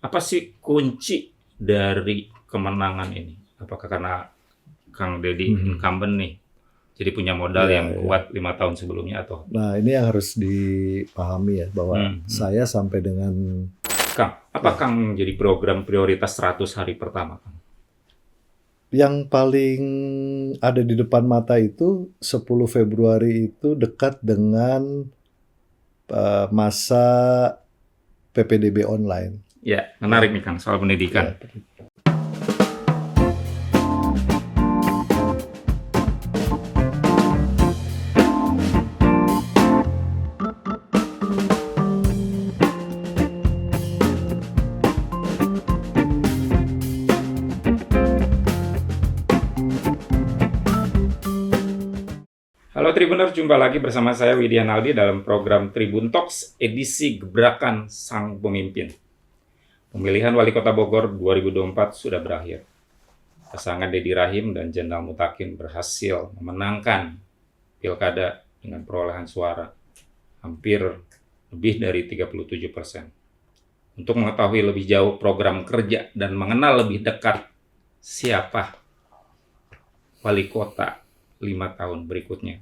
Apa sih kunci dari kemenangan ini? Apakah karena Kang Deddy incumbent nih, jadi punya modal Ya, yang ya. kuat 5 tahun sebelumnya atau? Nah, ini yang harus dipahami ya, bahwa saya sampai dengan Kang, apa Kang jadi program prioritas 100 hari pertama, Kang? yang paling ada di depan mata itu 10 Februari itu dekat dengan masa PPDB online. Ya, menarik nih Kang, soal pendidikan. Ya. Halo Tribuner, jumpa lagi bersama saya Widya Naldi dalam program Tribun Talks edisi Gebrakan Sang Pemimpin. Pemilihan Wali Kota Bogor 2024 sudah berakhir. Pasangan Deddy Rahim dan Jenderal Mutakin berhasil memenangkan pilkada dengan perolehan suara hampir lebih dari 37%. Untuk mengetahui lebih jauh program kerja dan mengenal lebih dekat siapa Wali Kota 5 tahun berikutnya,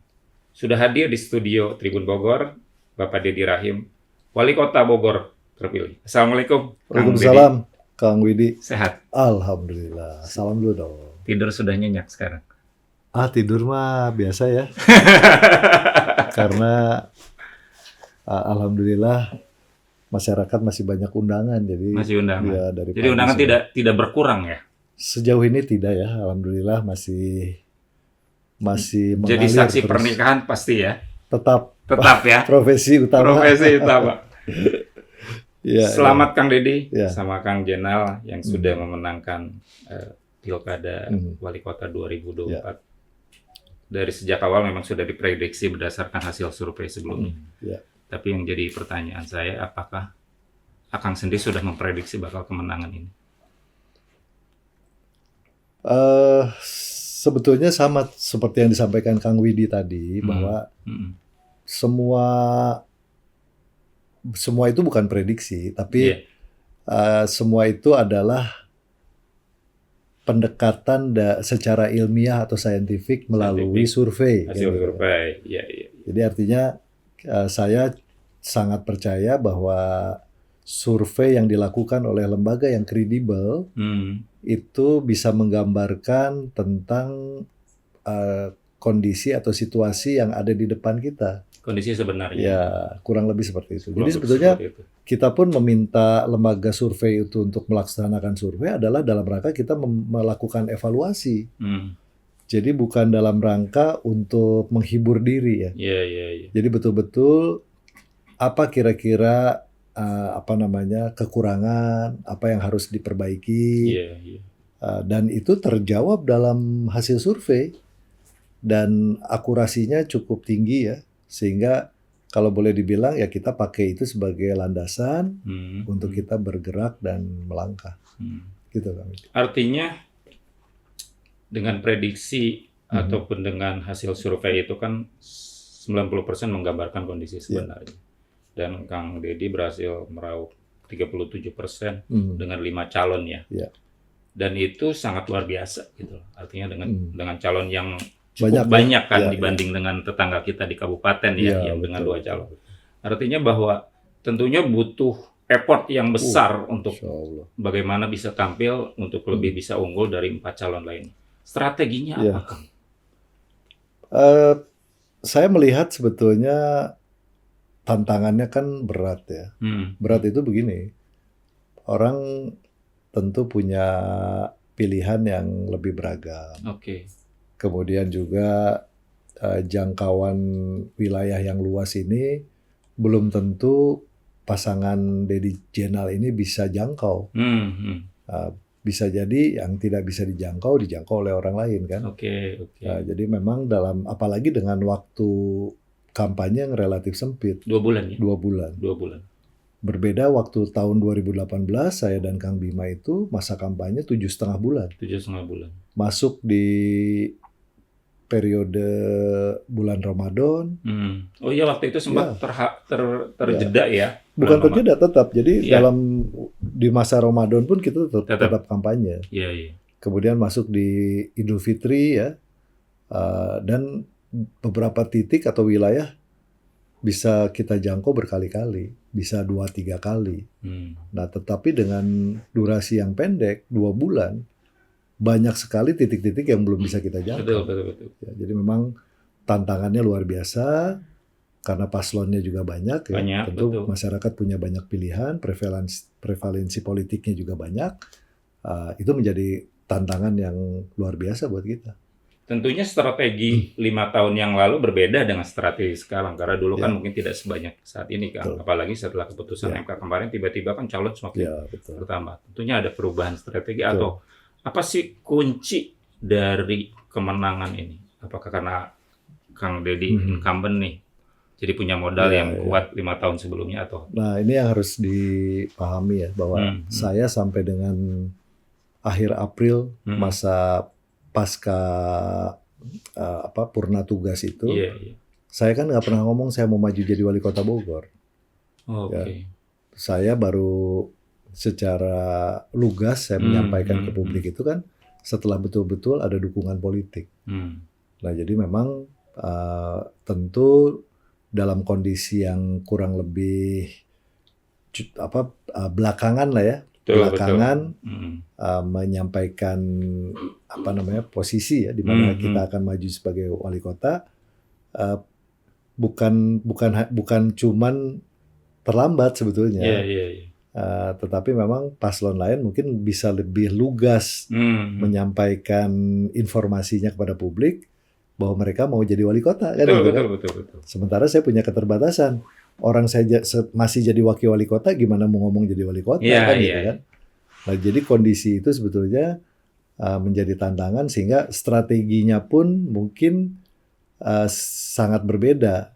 sudah hadir di studio Tribun Bogor, Bapak Deddy Rahim, Wali Kota Bogor terpilih. Assalamualaikum, Kang Deddy. Waalaikumsalam, Kang Widi. Sehat? Alhamdulillah. Salam dulu dong. Tidur sudah nyenyak sekarang? Tidur mah biasa ya. Karena alhamdulillah masyarakat masih banyak undangan, jadi Masih undangan. ya, dari Jadi pagi undangan sudah. tidak berkurang ya? Sejauh ini tidak ya, alhamdulillah masih Jadi mengalir saksi terus. pernikahan pasti ya? Tetap ya? profesi utama. Profesi utama. Ya, Selamat Kang Deddy Ya. sama Kang Jenal yang sudah memenangkan pilkada Wali Kota 2024. Dari sejak awal memang sudah diprediksi berdasarkan hasil survei sebelumnya. Ya. Tapi yang jadi pertanyaan saya, apakah Akang sendiri sudah memprediksi bakal kemenangan ini? Sebetulnya sama seperti yang disampaikan Kang Widi tadi, bahwa semua itu bukan prediksi, tapi semua itu adalah pendekatan secara ilmiah atau saintifik melalui survei. Hasil survei, iya. Jadi artinya saya sangat percaya bahwa survei yang dilakukan oleh lembaga yang kredibel itu bisa menggambarkan tentang kondisi atau situasi yang ada di depan kita. Kondisi sebenarnya. Ya, kurang lebih seperti itu. Jadi sebetulnya kita pun meminta lembaga survei itu untuk melaksanakan survei adalah dalam rangka kita melakukan evaluasi. Jadi bukan dalam rangka untuk menghibur diri ya. Jadi betul-betul apa kira-kira kekurangan, apa yang harus diperbaiki. Dan itu terjawab dalam hasil survei dan akurasinya cukup tinggi ya, sehingga kalau boleh dibilang ya kita pakai itu sebagai landasan untuk kita bergerak dan melangkah. Gitu kan. Artinya dengan prediksi ataupun dengan hasil survei itu kan 90% menggambarkan kondisi sebenarnya. Dan Kang Deddy berhasil meraup 37% dengan 5 calon ya. Dan itu sangat luar biasa gitu. Artinya dengan calon yang cukup banyak kan dibanding dengan tetangga kita di kabupaten yang dengan 2 calon. Artinya bahwa tentunya butuh effort yang besar untuk bagaimana bisa tampil untuk lebih bisa unggul dari 4 calon lain. Strateginya apa, Kang? Saya melihat sebetulnya tantangannya kan berat ya. Berat itu begini, orang tentu punya pilihan yang lebih beragam. Kemudian juga jangkauan wilayah yang luas ini belum tentu pasangan Deddy Jenal ini bisa jangkau. Bisa jadi yang tidak bisa dijangkau oleh orang lain kan. Jadi memang apalagi dengan waktu kampanye yang relatif sempit. 2 bulan ya? 2 bulan. 2 bulan. Berbeda waktu tahun 2018 saya dan Kang Bima itu masa kampanye 7,5 bulan. 7,5 bulan. Masuk di periode bulan Ramadan. Oh iya, waktu itu sempat terjeda ya. Bukan terjeda, tetap. Jadi Iya. di masa Ramadan pun kita Tetap. tetap kampanye. Iya. Kemudian masuk di Idul Fitri ya, dan beberapa titik atau wilayah bisa kita jangkau berkali-kali, bisa 2-3 kali. Nah, tetapi dengan durasi yang pendek, 2 bulan, banyak sekali titik-titik yang belum bisa kita jangkau. Betul. Ya, jadi memang tantangannya luar biasa, karena paslonnya juga banyak ya. Tentu betul. masyarakat punya banyak pilihan, prevalensi politiknya juga banyak. Itu menjadi tantangan yang luar biasa buat kita. Tentunya strategi 5 tahun yang lalu berbeda dengan strategi sekarang, karena dulu kan mungkin tidak sebanyak saat ini kan. Betul. Apalagi setelah keputusan MK kemarin, tiba-tiba kan calon semakin bertambah. Tentunya ada perubahan strategi. Atau apa sih kunci dari kemenangan ini? Apakah karena Kang Deddy incumbent nih, jadi punya modal yang kuat 5 tahun sebelumnya, atau? Nah, ini yang harus dipahami ya, bahwa saya sampai dengan akhir April masa pasca purna tugas itu, saya kan nggak pernah ngomong saya mau maju jadi wali kota Bogor. Ya. Saya baru secara lugas saya menyampaikan ke publik itu kan setelah betul-betul ada dukungan politik. Nah, jadi memang tentu dalam kondisi yang kurang lebih belakangan lah ya, menyampaikan posisi ya di mana kita akan maju sebagai wali kota, bukan cuman terlambat sebetulnya. Tetapi memang paslon lain mungkin bisa lebih lugas menyampaikan informasinya kepada publik bahwa mereka mau jadi wali kota kan. Betul. Sementara saya punya keterbatasan. Orang saya masih jadi wakil wali kota, gimana mau ngomong jadi wali kota kan. Nah, jadi kondisi itu sebetulnya menjadi tantangan, sehingga strateginya pun mungkin sangat berbeda.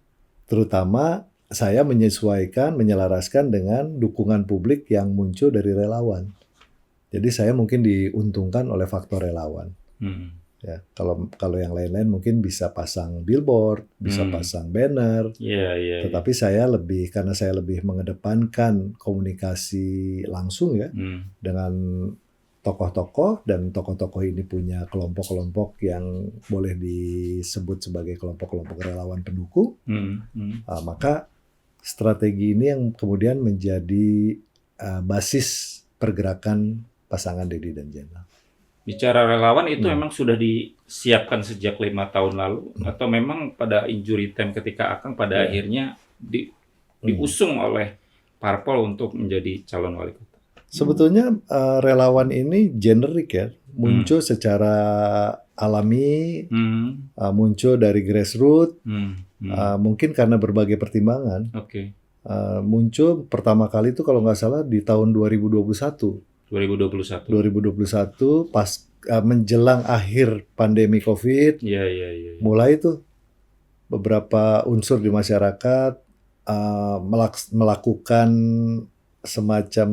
Terutama saya menyelaraskan dengan dukungan publik yang muncul dari relawan. Jadi saya mungkin diuntungkan oleh faktor relawan. Ya, kalau yang lain-lain mungkin bisa pasang billboard, bisa pasang banner. Tetapi karena saya lebih mengedepankan komunikasi langsung ya dengan tokoh-tokoh, dan tokoh-tokoh ini punya kelompok-kelompok yang boleh disebut sebagai kelompok-kelompok relawan pendukung. Maka strategi ini yang kemudian menjadi basis pergerakan pasangan Deddy dan Jenal. Bicara relawan itu memang sudah disiapkan sejak 5 tahun lalu, atau memang pada injury time ketika Akang pada akhirnya diusung oleh parpol untuk menjadi calon wali kota? Sebetulnya relawan ini generik ya, muncul secara alami, muncul dari grassroots, mungkin karena berbagai pertimbangan. Muncul pertama kali itu kalau nggak salah di tahun 2021 pas menjelang akhir pandemi COVID. Mulai tuh beberapa unsur di masyarakat melakukan semacam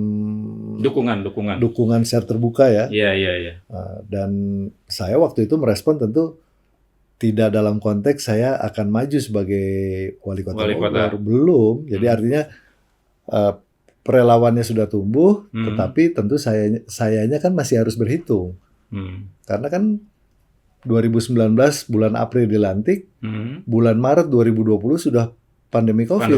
dukungan secara terbuka ya. Dan saya waktu itu merespon tentu tidak dalam konteks saya akan maju sebagai wali kota Bogor. Belum. Jadi artinya relawannya sudah tumbuh, tetapi tentu sayanya kan masih harus berhitung. Karena kan 2019 bulan April dilantik, bulan Maret 2020 sudah pandemi COVID.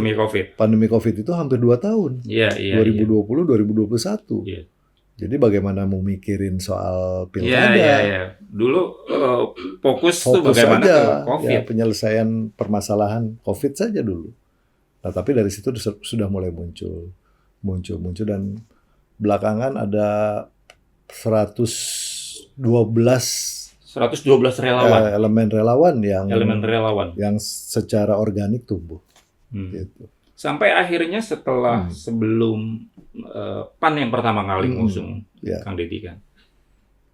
Pandemi COVID itu hampir 2 tahun. 2020-2021. Jadi bagaimana mau mikirin soal pilkada? Dulu fokus tuh bagaimana saja, COVID. Ya, penyelesaian permasalahan COVID saja dulu. Nah, tapi dari situ sudah mulai muncul dan belakangan ada 112 relawan. Elemen relawan yang secara organik tumbuh. Gitu. Sampai akhirnya setelah sebelum PAN yang pertama kali ngusung Kang Deddy kan,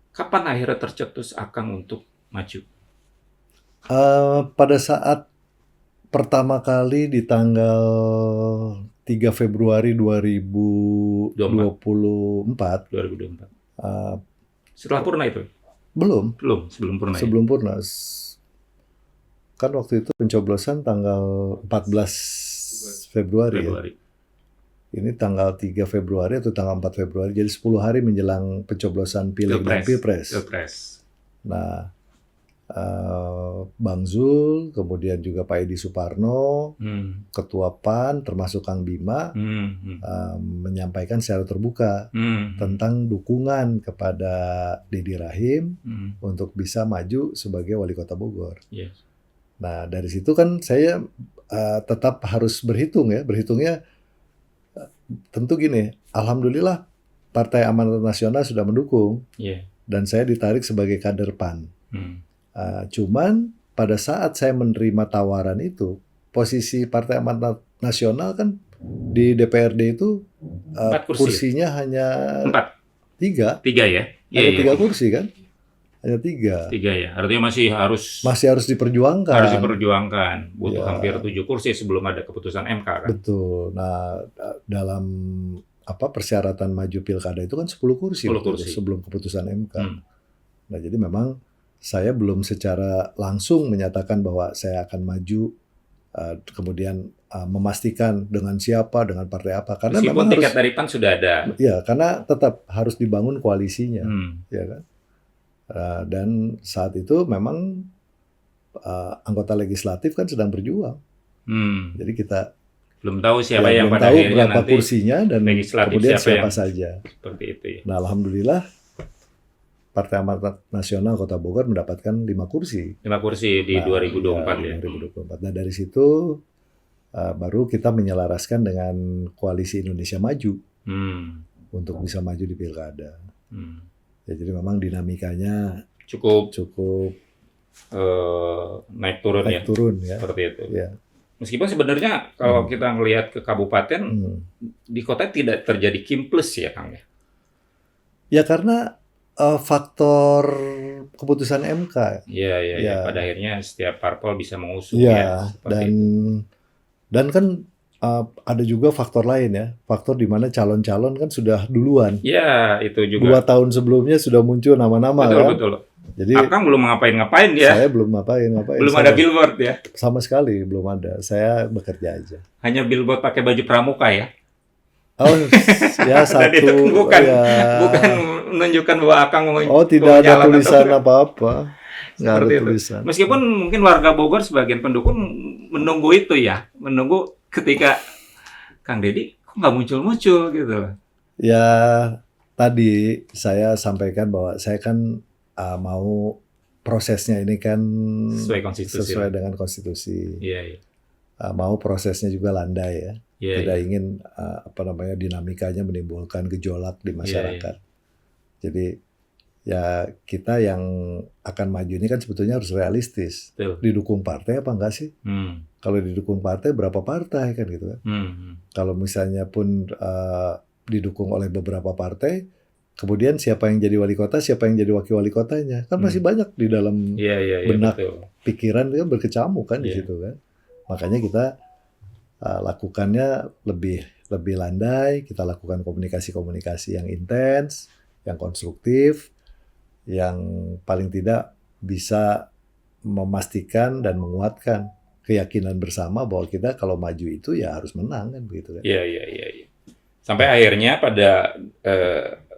kapan akhirnya tercetus Akang untuk maju? Pada saat pertama kali di tanggal 3 Februari 2024. Setelah purna itu? Belum, sebelum purna. Sebelum purna. Kan waktu itu pencoblosan tanggal 14 Februari ya. Ini tanggal 3 Februari atau tanggal 4 Februari. Jadi 10 hari menjelang pencoblosan pileg dan pilpres. Nah, Bang Zul, kemudian juga Pak Edi Suparno, Ketua PAN, termasuk Kang Bima, menyampaikan secara terbuka tentang dukungan kepada Deddy Rahim untuk bisa maju sebagai wali kota Bogor. Yes. Nah, dari situ kan saya tetap harus berhitung ya. Berhitungnya tentu gini, alhamdulillah Partai Amanat Nasional sudah mendukung. Yeah. Dan saya ditarik sebagai kader PAN. Cuman pada saat saya menerima tawaran itu, posisi Partai Amanat Nasional kan di DPRD itu kursinya hanya 3. 3 ya? Ada 3 kursi kan? Hanya 3. 3 ya. Artinya masih harus diperjuangkan. Harus diperjuangkan. Butuh hampir 7 kursi sebelum ada keputusan MK kan? Betul. Nah, dalam persyaratan maju pilkada itu kan 10 kursi. Sebelum keputusan MK. Nah, jadi memang saya belum secara langsung menyatakan bahwa saya akan maju, kemudian memastikan dengan siapa, dengan partai apa. Karena meskipun memang tiket dari PAN sudah ada. Ya, karena tetap harus dibangun koalisinya, ya kan. Dan saat itu memang anggota legislatif kan sedang berjuang. Jadi kita belum tahu siapa yang pada akhirnya berapa nanti kursinya dan kemudian siapa saja. Seperti itu ya. Nah, alhamdulillah Partai Amanat Nasional Kota Bogor mendapatkan 5 kursi. 5 kursi di 2024 ya. 2024. Nah, dari situ baru kita menyelaraskan dengan Koalisi Indonesia Maju untuk bisa maju di pilkada. Ya, jadi memang dinamikanya cukup naik turun ya. Seperti itu. Ya. Meskipun sebenarnya kalau kita ngelihat ke kabupaten, di kota tidak terjadi kimplus ya, Kang ya. Ya, karena faktor keputusan MK. Iya. Pada akhirnya setiap parpol bisa mengusung ya. Dan kan ada juga faktor lain ya. Faktor di mana calon-calon kan sudah duluan. Iya, itu juga. 2 tahun sebelumnya sudah muncul nama-nama kan. Betul. Jadi Akang belum ngapain ya? Saya belum ngapain. Belum ada billboard ya? Sama sekali belum ada. Saya bekerja aja. Hanya billboard pakai baju pramuka ya? Oh, ya satu. Bukan menunjukkan bahwa Akang tidak ada tulisan apa-apa. Nggak ada tulisan. Meskipun mungkin warga Bogor sebagian pendukung menunggu itu ya, menunggu ketika Kang Deddy kok nggak muncul-muncul gitu. Ya, tadi saya sampaikan bahwa saya kan mau prosesnya ini kan sesuai dengan konstitusi. Iya. Mau prosesnya juga landai ya. Tidak Iya. ingin dinamikanya menimbulkan gejolak di masyarakat. Jadi ya kita yang akan maju ini kan sebetulnya harus realistis. Betul. Didukung partai apa enggak sih? Kalau didukung partai berapa partai kan gitu kan? Kalau misalnya pun didukung oleh beberapa partai, kemudian siapa yang jadi wali kota, siapa yang jadi wakil wali kotanya, kan masih banyak di dalam benak pikiran kan berkecamuk kan di situ kan. Makanya kita lakukannya lebih landai, kita lakukan komunikasi yang intens, yang konstruktif, yang paling tidak bisa memastikan dan menguatkan keyakinan bersama bahwa kita kalau maju itu ya harus menang kan begitu kan. Iya. Sampai akhirnya pada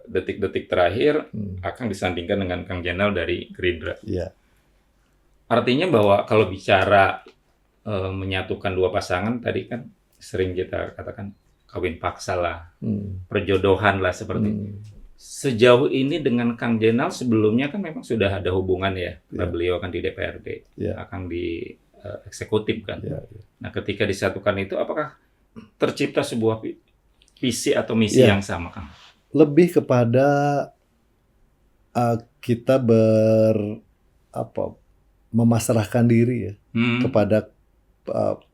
detik-detik terakhir Akang disandingkan dengan Kang Jenal dari Gerindra. Iya. Artinya bahwa kalau bicara menyatukan dua pasangan tadi kan sering kita katakan kawin paksa lah, perjodohan lah seperti itu. Sejauh ini dengan Kang Jenal sebelumnya kan memang sudah ada hubungan ya, beliau kan di DPRD, Akang di eksekutif kan. Nah, ketika disatukan itu apakah tercipta sebuah visi atau misi yang sama, Kang? Lebih kepada kita memasrahkan diri ya kepada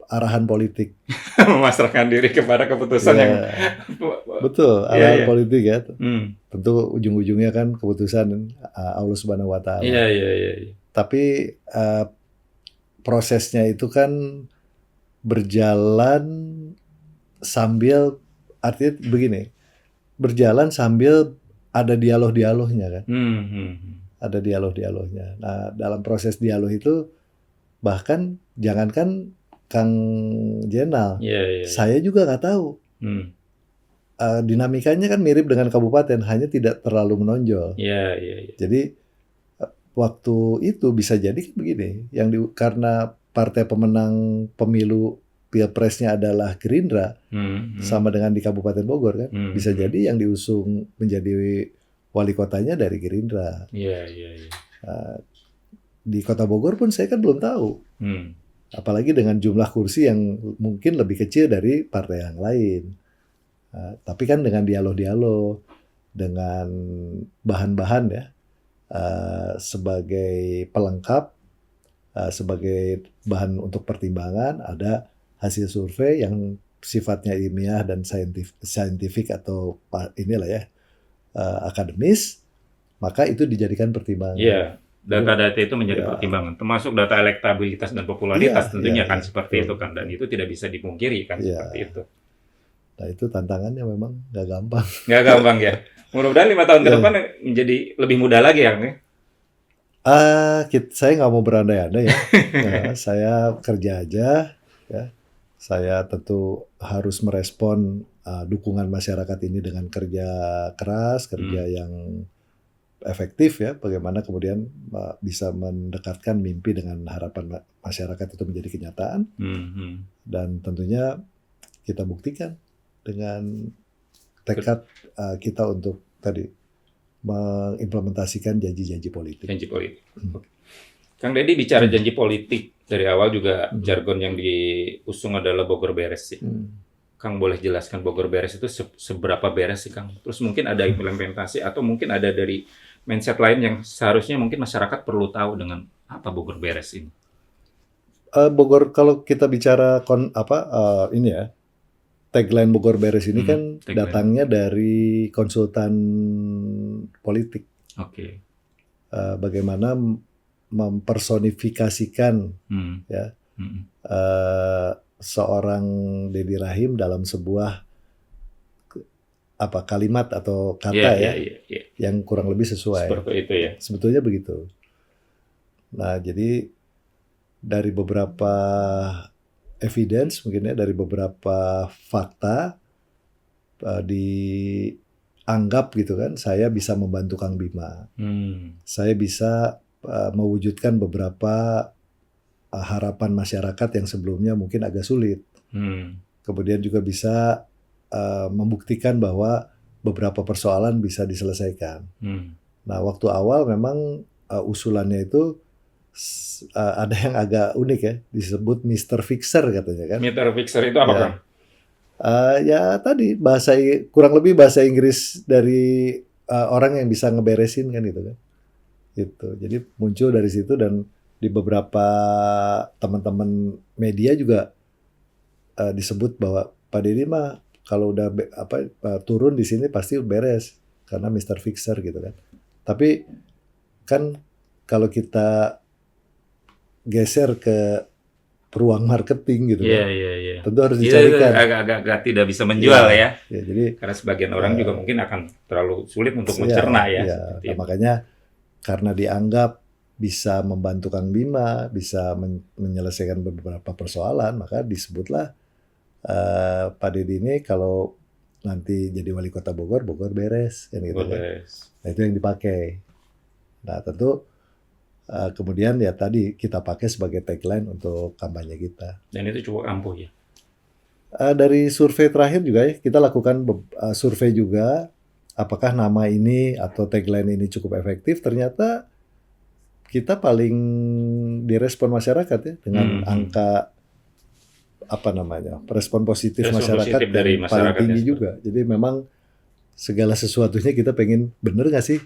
arahan politik. Memasrahkan diri kepada keputusan yang betul, arahan politik ya. Tentu ujung-ujungnya kan keputusan Allah Subhanahu wa Ta'ala. Iya. Tapi prosesnya itu kan berjalan sambil, artinya begini, berjalan sambil ada dialog-dialognya kan. Ada dialog-dialognya. Nah, dalam proses dialog itu Bahkan jangankan Kang Jenal, Iya. saya juga nggak tahu. Dinamikanya kan mirip dengan kabupaten, hanya tidak terlalu menonjol. Iya. Jadi waktu itu bisa jadi kan begini, karena partai pemenang pemilu Pilpresnya adalah Gerindra, sama dengan di Kabupaten Bogor kan, bisa jadi yang diusung menjadi wali kotanya dari Gerindra. Iya. Di Kota Bogor pun saya kan belum tahu. Apalagi dengan jumlah kursi yang mungkin lebih kecil dari partai yang lain. Tapi kan dengan dialog-dialog, dengan bahan-bahan ya, sebagai pelengkap, sebagai bahan untuk pertimbangan, ada hasil survei yang sifatnya ilmiah dan scientific atau inilah ya, akademis, maka itu dijadikan pertimbangan. Iya, data-data itu menjadi pertimbangan, termasuk data elektabilitas dan popularitas tentunya kan seperti itu kan, dan itu tidak bisa dipungkiri kan seperti itu. Nah itu tantangannya memang nggak gampang. Nggak gampang ya. Mudah-mudahan 5 tahun ke depan menjadi lebih mudah lagi ya. Saya nggak mau berandai-andai ya. Saya kerja aja. Ya. Saya tentu harus merespon dukungan masyarakat ini dengan kerja keras, kerja yang efektif ya. Bagaimana kemudian bisa mendekatkan mimpi dengan harapan masyarakat itu menjadi kenyataan. Dan tentunya kita buktikan dengan tekad kita untuk tadi mengimplementasikan janji-janji politik. Janji politik. Kang Deddy bicara janji politik dari awal juga jargon yang diusung adalah Bogor beres sih. Kang boleh jelaskan Bogor beres itu seberapa beres sih Kang? Terus mungkin ada implementasi atau mungkin ada dari mindset lain yang seharusnya mungkin masyarakat perlu tahu dengan apa Bogor beres ini? Bogor kalau kita bicara ini ya. Tagline Bogor beres ini kan datangnya dari konsultan politik. Oke. Bagaimana mempersonifikasikan ya seorang Deddy Rahim dalam sebuah kalimat atau kata yang kurang lebih sesuai. Seperti itu ya. Sebetulnya begitu. Nah, jadi dari beberapa evidence mungkin ya, dari beberapa fakta dianggap gitu kan, saya bisa membantu Kang Bima. Saya bisa mewujudkan beberapa harapan masyarakat yang sebelumnya mungkin agak sulit. Kemudian juga bisa membuktikan bahwa beberapa persoalan bisa diselesaikan. Nah, waktu awal memang usulannya itu ada yang agak unik ya, disebut Mr. Fixer katanya kan. Mr. Fixer itu apa Kang? Ya tadi kurang lebih bahasa Inggris dari orang yang bisa ngeberesin kan gitu kan. Gitu. Jadi muncul dari situ dan di beberapa teman-teman media juga disebut bahwa Pak Deddy mah kalau udah turun di sini pasti beres karena Mr. Fixer gitu kan. Tapi kan kalau kita geser ke ruang marketing gitu kan. Iya. Tentu harus dicarikan. Agak tidak bisa menjual ya. Jadi karena sebagian orang juga mungkin akan terlalu sulit untuk mencerna ya. Nah, makanya karena dianggap bisa membantu Kang Bima, bisa menyelesaikan beberapa persoalan, maka disebutlah Pak Deddy ini kalau nanti jadi wali kota Bogor beres kan gitu kan. Nah, itu yang dipakai. Nah, tentu kemudian ya tadi kita pakai sebagai tagline untuk kampanye kita. Dan itu cukup ampuh ya? Dari survei terakhir juga ya, kita lakukan survei juga, apakah nama ini atau tagline ini cukup efektif. Ternyata kita paling direspon masyarakat ya, dengan angka respon positif masyarakat dari paling tinggi juga. Jadi memang segala sesuatunya kita pengen bener nggak sih?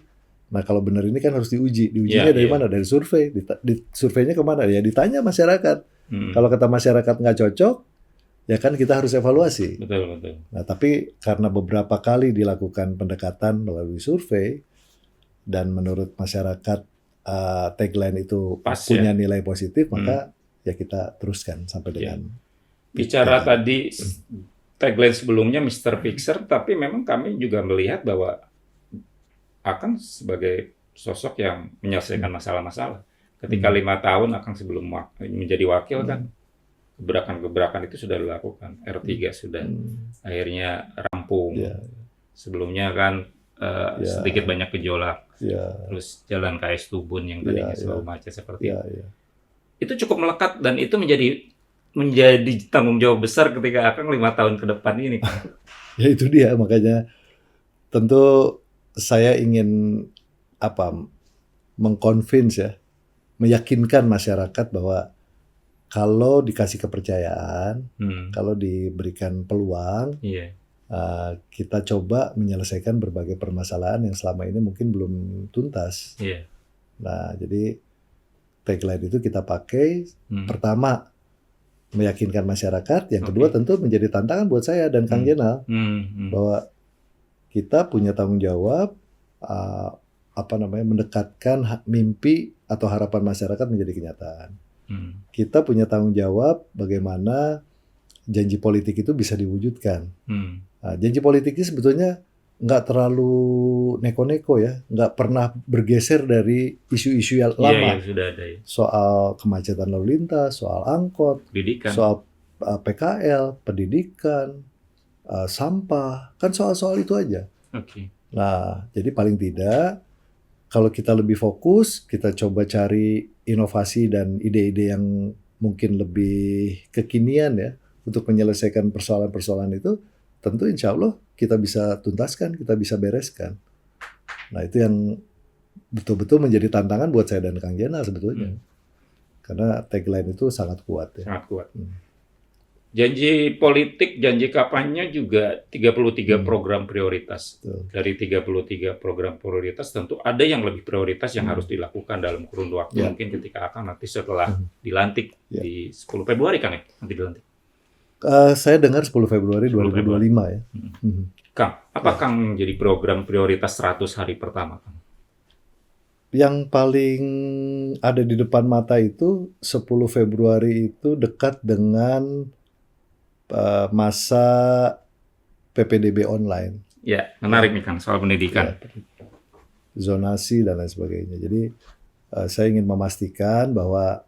Nah kalau benar ini kan harus diujinya dari mana? Dari survei. Surveinya kemana? Ya ditanya masyarakat. Kalau kata masyarakat nggak cocok, ya kan kita harus evaluasi. Betul. Nah tapi karena beberapa kali dilakukan pendekatan melalui survei dan menurut masyarakat tagline itu punya nilai positif, maka ya kita teruskan sampai dengan. Bicara tadi tagline sebelumnya Mr. Fixer, tapi memang kami juga melihat bahwa akan sebagai sosok yang menyelesaikan masalah-masalah. Ketika 5 tahun Akang sebelum menjadi wakil kan, gebrakan-gebrakan itu sudah dilakukan. R3 sudah akhirnya rampung. Ya, Sebelumnya kan sedikit banyak gejolak. ya, Terus jalan KS Tubun yang tadinya selalu macet seperti ya, itu. ya. Itu cukup melekat dan itu menjadi tanggung jawab besar ketika Akang 5 tahun ke depan ini kan. Ya itu dia, makanya tentu saya ingin mengconvince ya, meyakinkan masyarakat bahwa kalau dikasih kepercayaan, kalau diberikan peluang, Iya. kita coba menyelesaikan berbagai permasalahan yang selama ini mungkin belum tuntas. Iya. Nah, jadi tagline itu kita pakai. Pertama, meyakinkan masyarakat. Yang kedua tentu menjadi tantangan buat saya dan Kang Jenal bahwa kita punya tanggung jawab mendekatkan mimpi atau harapan masyarakat menjadi kenyataan. Kita punya tanggung jawab bagaimana janji politik itu bisa diwujudkan. Nah, janji politik ini sebetulnya nggak terlalu neko-neko ya, nggak pernah bergeser dari isu-isu yang lama. Iya, sudah ada ya. Soal kemacetan lalu lintas, soal angkot, Pendidikan. soal PKL, pendidikan, sampah, kan soal-soal itu aja. Oke. Nah, jadi paling tidak kalau kita lebih fokus, kita coba cari inovasi dan ide-ide yang mungkin lebih kekinian ya untuk menyelesaikan persoalan-persoalan itu, tentu insya Allah kita bisa tuntaskan, kita bisa bereskan. Nah itu yang betul-betul menjadi tantangan buat saya dan Kang Jenal sebetulnya. Karena tagline itu sangat kuat ya. Sangat kuat. Janji politik, janji kampanye juga 33 program prioritas. Betul. Dari 33 program prioritas tentu ada yang lebih prioritas yang harus dilakukan dalam kurun waktu. Mungkin ketika akan nanti setelah dilantik di 10 Februari kan ya? Nanti dilantik. Saya dengar 10 Februari 2025 ya. Kang, apa Kang menjadi program prioritas 100 hari pertama Kang? Yang paling ada di depan mata itu 10 Februari itu dekat dengan masa PPDB online. Ya, menarik nih Kang soal pendidikan. Ya, zonasi dan lain sebagainya. Jadi saya ingin memastikan bahwa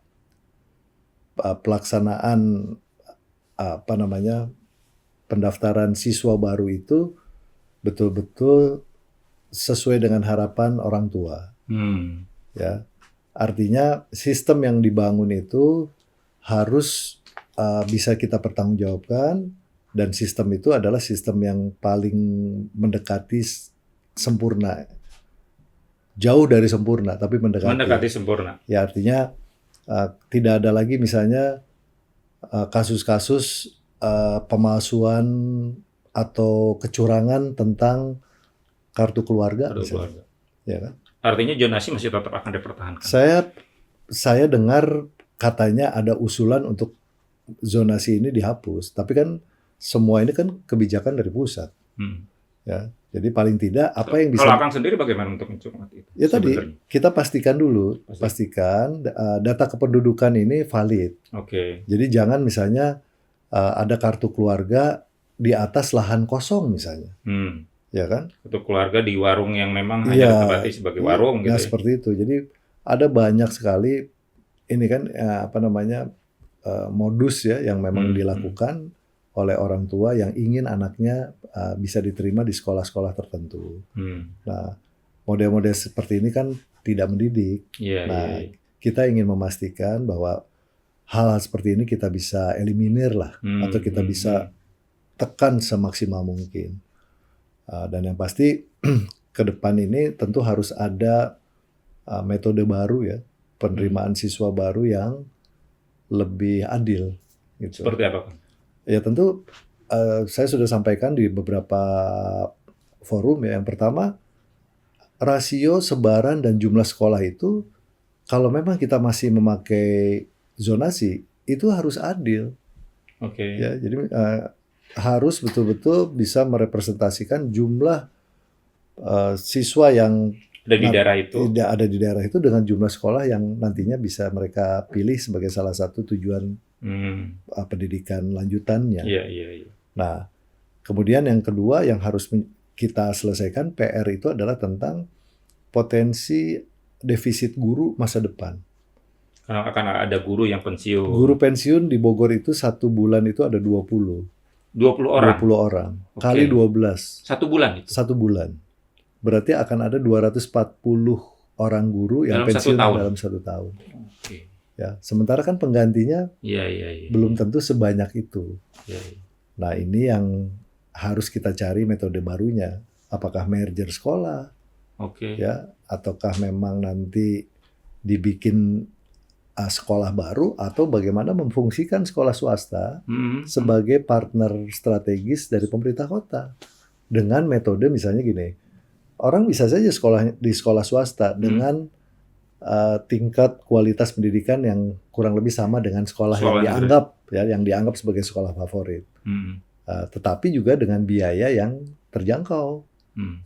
pelaksanaan pendaftaran siswa baru itu betul-betul sesuai dengan harapan orang tua. Ya, artinya sistem yang dibangun itu harus bisa kita pertanggungjawabkan dan sistem itu adalah sistem yang paling mendekati sempurna. Jauh dari sempurna, tapi mendekati sempurna. Ya, artinya tidak ada lagi misalnya kasus-kasus pemalsuan atau kecurangan tentang kartu keluarga. Ya kan? Artinya zonasi masih tetap akan dipertahankan. Saya dengar katanya ada usulan untuk zonasi ini dihapus, tapi kan semua ini kan kebijakan dari pusat. Ya, jadi paling tidak apa yang bisa. Kalau Akang sendiri bagaimana untuk mencermati itu? Ya tadi kita pastikan dulu, data kependudukan ini valid. Oke. Jadi jangan misalnya ada kartu keluarga di atas lahan kosong misalnya, ya kan? Kartu keluarga di warung yang memang hanya ditempati sebagai warung gitu. Nah, seperti itu. Jadi ada banyak sekali ini kan modus ya yang memang dilakukan oleh orang tua yang ingin anaknya bisa diterima di sekolah-sekolah tertentu. Nah, model-model seperti ini kan tidak mendidik. Kita ingin memastikan bahwa hal-hal seperti ini kita bisa eliminir lah, atau kita bisa tekan semaksimal mungkin. Dan yang pasti ke depan ini tentu harus ada metode baru ya, penerimaan siswa baru yang lebih adil. Gitu. Seperti apa, Pak? Ya tentu saya sudah sampaikan di beberapa forum ya. Yang pertama, rasio sebaran dan jumlah sekolah itu kalau memang kita masih memakai zonasi itu harus adil. Oke. Ya, jadi harus betul-betul bisa merepresentasikan jumlah siswa yang ada di daerah itu dengan jumlah sekolah yang nantinya bisa mereka pilih sebagai salah satu tujuan pendidikan lanjutannya. Iya. Nah, kemudian yang kedua yang harus kita selesaikan PR itu adalah tentang potensi defisit guru masa depan. Karena akan ada guru yang pensiun. Guru pensiun di Bogor itu 1 bulan itu ada 20. 20 orang? 20 orang. Oke. Kali 12. 1 bulan itu? 1 bulan. Berarti akan ada 240 orang guru yang Dalam 1 pensiun tahun? dalam 1 tahun. Oke. Ya, sementara kan penggantinya Iya. belum tentu sebanyak itu. Iya. Nah, ini yang harus kita cari metode barunya. Apakah merger sekolah, Oke. ya, ataukah memang nanti dibikin sekolah baru, atau bagaimana memfungsikan sekolah swasta sebagai partner strategis dari pemerintah kota dengan metode misalnya gini, orang bisa saja sekolah di sekolah swasta dengan tingkat kualitas pendidikan yang kurang lebih sama dengan sekolah yang dianggap sebagai sekolah favorit, tetapi juga dengan biaya yang terjangkau.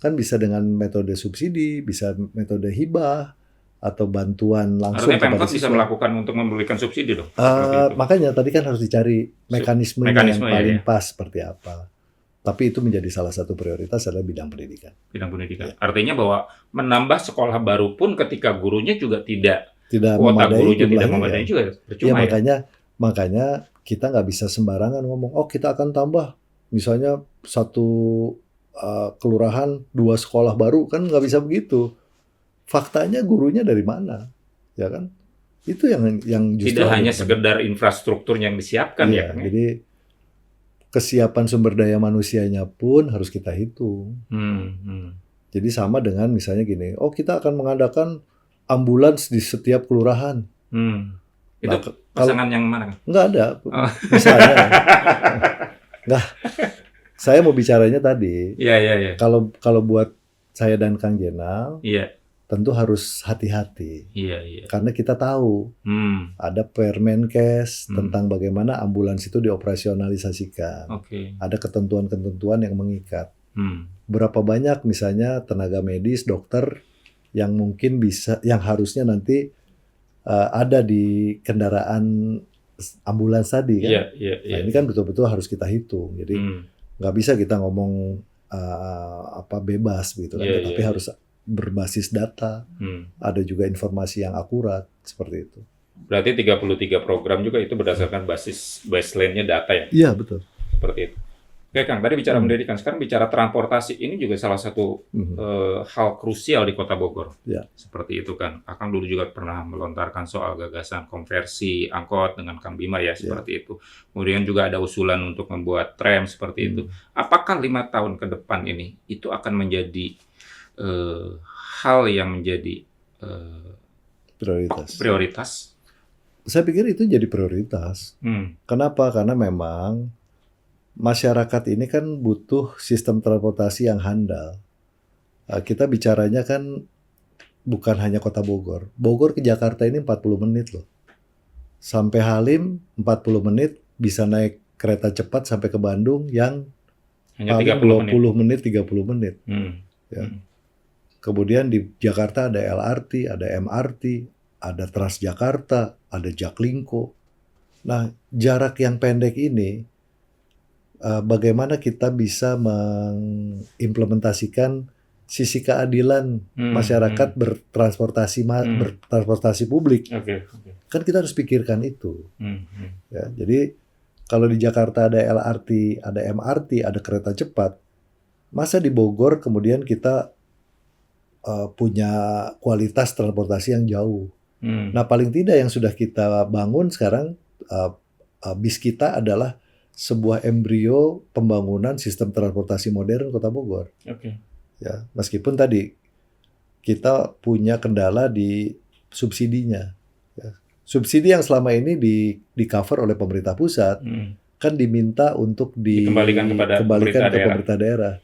Kan bisa dengan metode subsidi, bisa metode hibah, atau bantuan langsung. Artinya Pemkot bisa melakukan untuk memberikan subsidi dong? Makanya tadi kan harus dicari mekanisme yang paling pas seperti apa. Tapi itu menjadi salah satu prioritas adalah bidang pendidikan. Bidang pendidikan. Ya. Artinya bahwa menambah sekolah baru pun ketika gurunya juga tidak kuota memadai, gurunya tidak memadai juga percuma ya. Makanya kita nggak bisa sembarangan ngomong, oh kita akan tambah misalnya satu kelurahan 2 sekolah baru, kan nggak bisa begitu. Faktanya gurunya dari mana, ya kan? Itu yang justru tidak hanya sekedar infrastruktur yang disiapkan ya. Jadi kesiapan sumber daya manusianya pun harus kita hitung. Jadi sama dengan misalnya gini, oh kita akan mengadakan ambulans di setiap kelurahan. Itu pasangan yang mana? Nggak ada, misalnya. Nggak. Saya mau bicaranya tadi. Iya. Kalau buat saya dan Kang Jenal. Iya. Tentu harus hati-hati. Iya. Karena kita tahu ada Permenkes tentang bagaimana ambulans itu dioperasionalisasikan. Ada ketentuan-ketentuan yang mengikat. Berapa banyak misalnya tenaga medis, dokter yang mungkin bisa, yang harusnya nanti ada di kendaraan ambulans tadi kan. Nah, ini kan betul-betul harus kita hitung. Jadi nggak bisa kita ngomong bebas gitu kan. Tapi harus berbasis data, ada juga informasi yang akurat, seperti itu. Berarti 33 program juga itu berdasarkan baseline-nya data ya? Iya, betul. Seperti itu. Oke Kang, tadi bicara pendidikan, sekarang bicara transportasi, ini juga salah satu hal krusial di Kota Bogor. Ya. Seperti itu kan. Akang dulu juga pernah melontarkan soal gagasan konversi angkot dengan Kang Bima ya, seperti itu. Kemudian juga ada usulan untuk membuat tram seperti itu. Apakah 5 tahun ke depan ini, itu akan menjadi hal yang menjadi prioritas? Saya pikir itu jadi prioritas. Kenapa? Karena memang masyarakat ini kan butuh sistem transportasi yang handal. Kita bicaranya kan bukan hanya Kota Bogor. Bogor ke Jakarta ini 40 menit loh. Sampai Halim 40 menit, bisa naik kereta cepat sampai ke Bandung yang hanya 30 menit, 30 menit. Ya. Kemudian di Jakarta ada LRT, ada MRT, ada Transjakarta, ada Jaklingko. Nah, jarak yang pendek ini, bagaimana kita bisa mengimplementasikan sisi keadilan masyarakat bertransportasi publik. Kan kita harus pikirkan itu. Ya, jadi kalau di Jakarta ada LRT, ada MRT, ada kereta cepat, masa di Bogor kemudian kita punya kualitas transportasi yang jauh. Nah, paling tidak yang sudah kita bangun sekarang, bis kita adalah sebuah embrio pembangunan sistem transportasi modern Kota Bogor. Ya, meskipun tadi kita punya kendala di subsidinya. Ya. Subsidi yang selama ini di cover oleh pemerintah pusat, kan diminta untuk dikembalikan ke pemerintah daerah.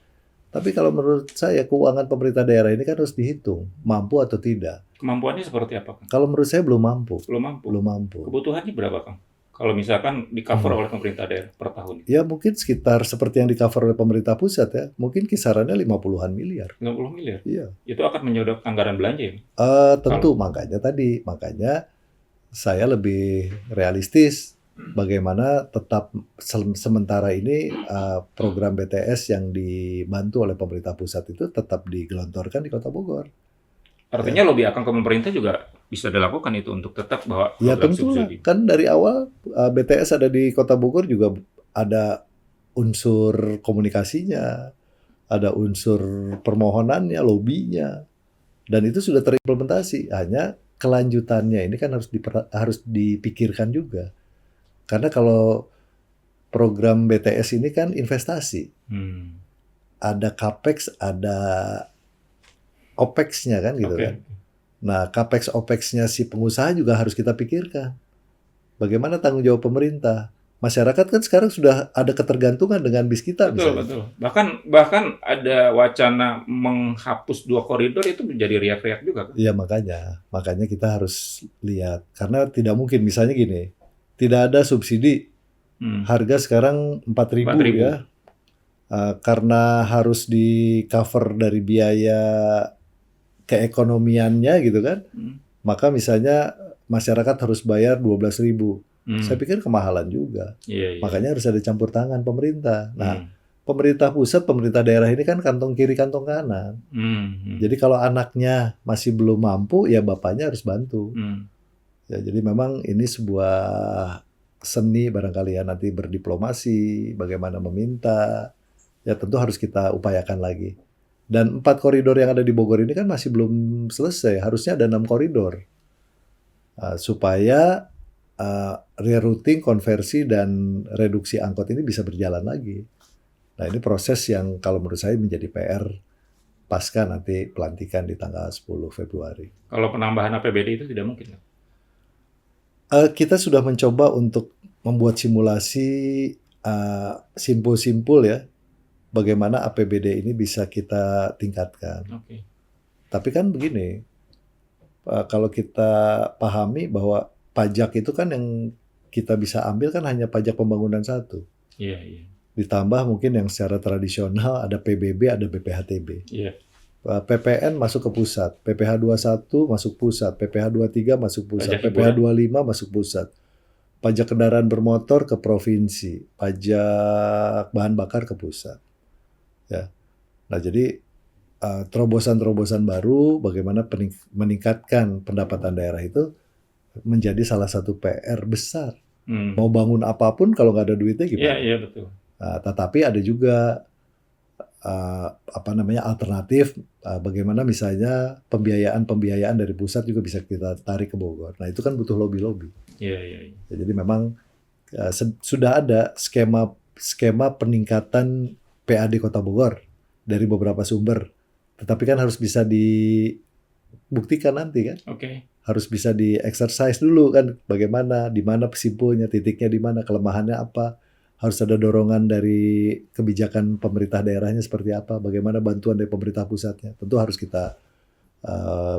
Tapi kalau menurut saya keuangan pemerintah daerah ini kan harus dihitung, mampu atau tidak. Kemampuannya seperti apa, Kang? Kalau menurut saya belum mampu. Belum mampu. Kebutuhannya berapa, Kang? Kalau misalkan di-cover oleh pemerintah daerah per tahun? Ya mungkin sekitar seperti yang di-cover oleh pemerintah pusat ya, mungkin kisarannya 50-an miliar. 50 miliar? Iya. Itu akan menyodok anggaran belanja ya? Tentu, makanya saya lebih realistis. Bagaimana tetap sementara ini program BTS yang dibantu oleh pemerintah pusat itu tetap digelontorkan di Kota Bogor. Artinya lobby Akang ke pemerintah juga bisa dilakukan itu untuk tetap bahwa Ya program tentulah, subsidi. kan dari awal BTS ada di Kota Bogor juga ada unsur komunikasinya, ada unsur permohonannya, lobbynya, dan itu sudah terimplementasi. Hanya kelanjutannya ini kan harus dipikirkan juga. Karena kalau program BTS ini kan investasi, ada capex, ada opex-nya kan gitu Oke. kan. Nah, capex opex-nya si pengusaha juga harus kita pikirkan. Bagaimana tanggung jawab pemerintah? Masyarakat kan sekarang sudah ada ketergantungan dengan bis kita Betul, misalnya. betul. Bahkan ada wacana menghapus 2 koridor itu menjadi riak-riak juga kan? Iya makanya kita harus lihat karena tidak mungkin misalnya gini, tidak ada subsidi, harga sekarang 4.000 4.000. ya, karena harus di cover dari biaya keekonomiannya gitu kan, maka misalnya masyarakat harus bayar 12.000. Saya pikir kemahalan juga. Iya. Makanya harus ada campur tangan pemerintah. Nah, pemerintah pusat, pemerintah daerah ini kan kantong kiri, kantong kanan. Jadi kalau anaknya masih belum mampu, ya bapaknya harus bantu. Ya, jadi memang ini sebuah seni barangkali ya nanti berdiplomasi, bagaimana meminta. Ya tentu harus kita upayakan lagi. Dan 4 koridor yang ada di Bogor ini kan masih belum selesai. Harusnya ada 6 koridor. Supaya rerouting, konversi, dan reduksi angkot ini bisa berjalan lagi. Nah ini proses yang kalau menurut saya menjadi PR pasca nanti pelantikan di tanggal 10 Februari. Kalau penambahan APBD itu tidak mungkin. Kita sudah mencoba untuk membuat simulasi simpul-simpul ya, bagaimana APBD ini bisa kita tingkatkan. Oke. Tapi kan begini, kalau kita pahami bahwa pajak itu kan yang kita bisa ambil kan hanya pajak pembangunan satu. Iya. Ditambah mungkin yang secara tradisional ada PBB, ada BPHTB. Iya. PPN masuk ke pusat, PPh 21 masuk pusat, PPh 23 masuk pusat, Pajak PPh hiburan. 25 masuk pusat. Pajak kendaraan bermotor ke provinsi, pajak bahan bakar ke pusat. Ya. Nah, jadi terobosan-terobosan baru bagaimana meningkatkan pendapatan daerah itu menjadi salah satu PR besar. Mau bangun apapun kalau nggak ada duitnya gimana? Iya, betul. Nah, tetapi ada juga alternatif bagaimana misalnya pembiayaan dari pusat juga bisa kita tarik ke Bogor. Nah, itu kan butuh lobby-lobby. Iya. Jadi memang sudah ada skema peningkatan PAD Kota Bogor dari beberapa sumber. Tetapi kan harus bisa dibuktikan nanti kan. Oke. Harus bisa di-exercise dulu kan bagaimana, di mana simpulnya, titiknya di mana, kelemahannya apa. Harus ada dorongan dari kebijakan pemerintah daerahnya seperti apa, bagaimana bantuan dari pemerintah pusatnya. Tentu harus kita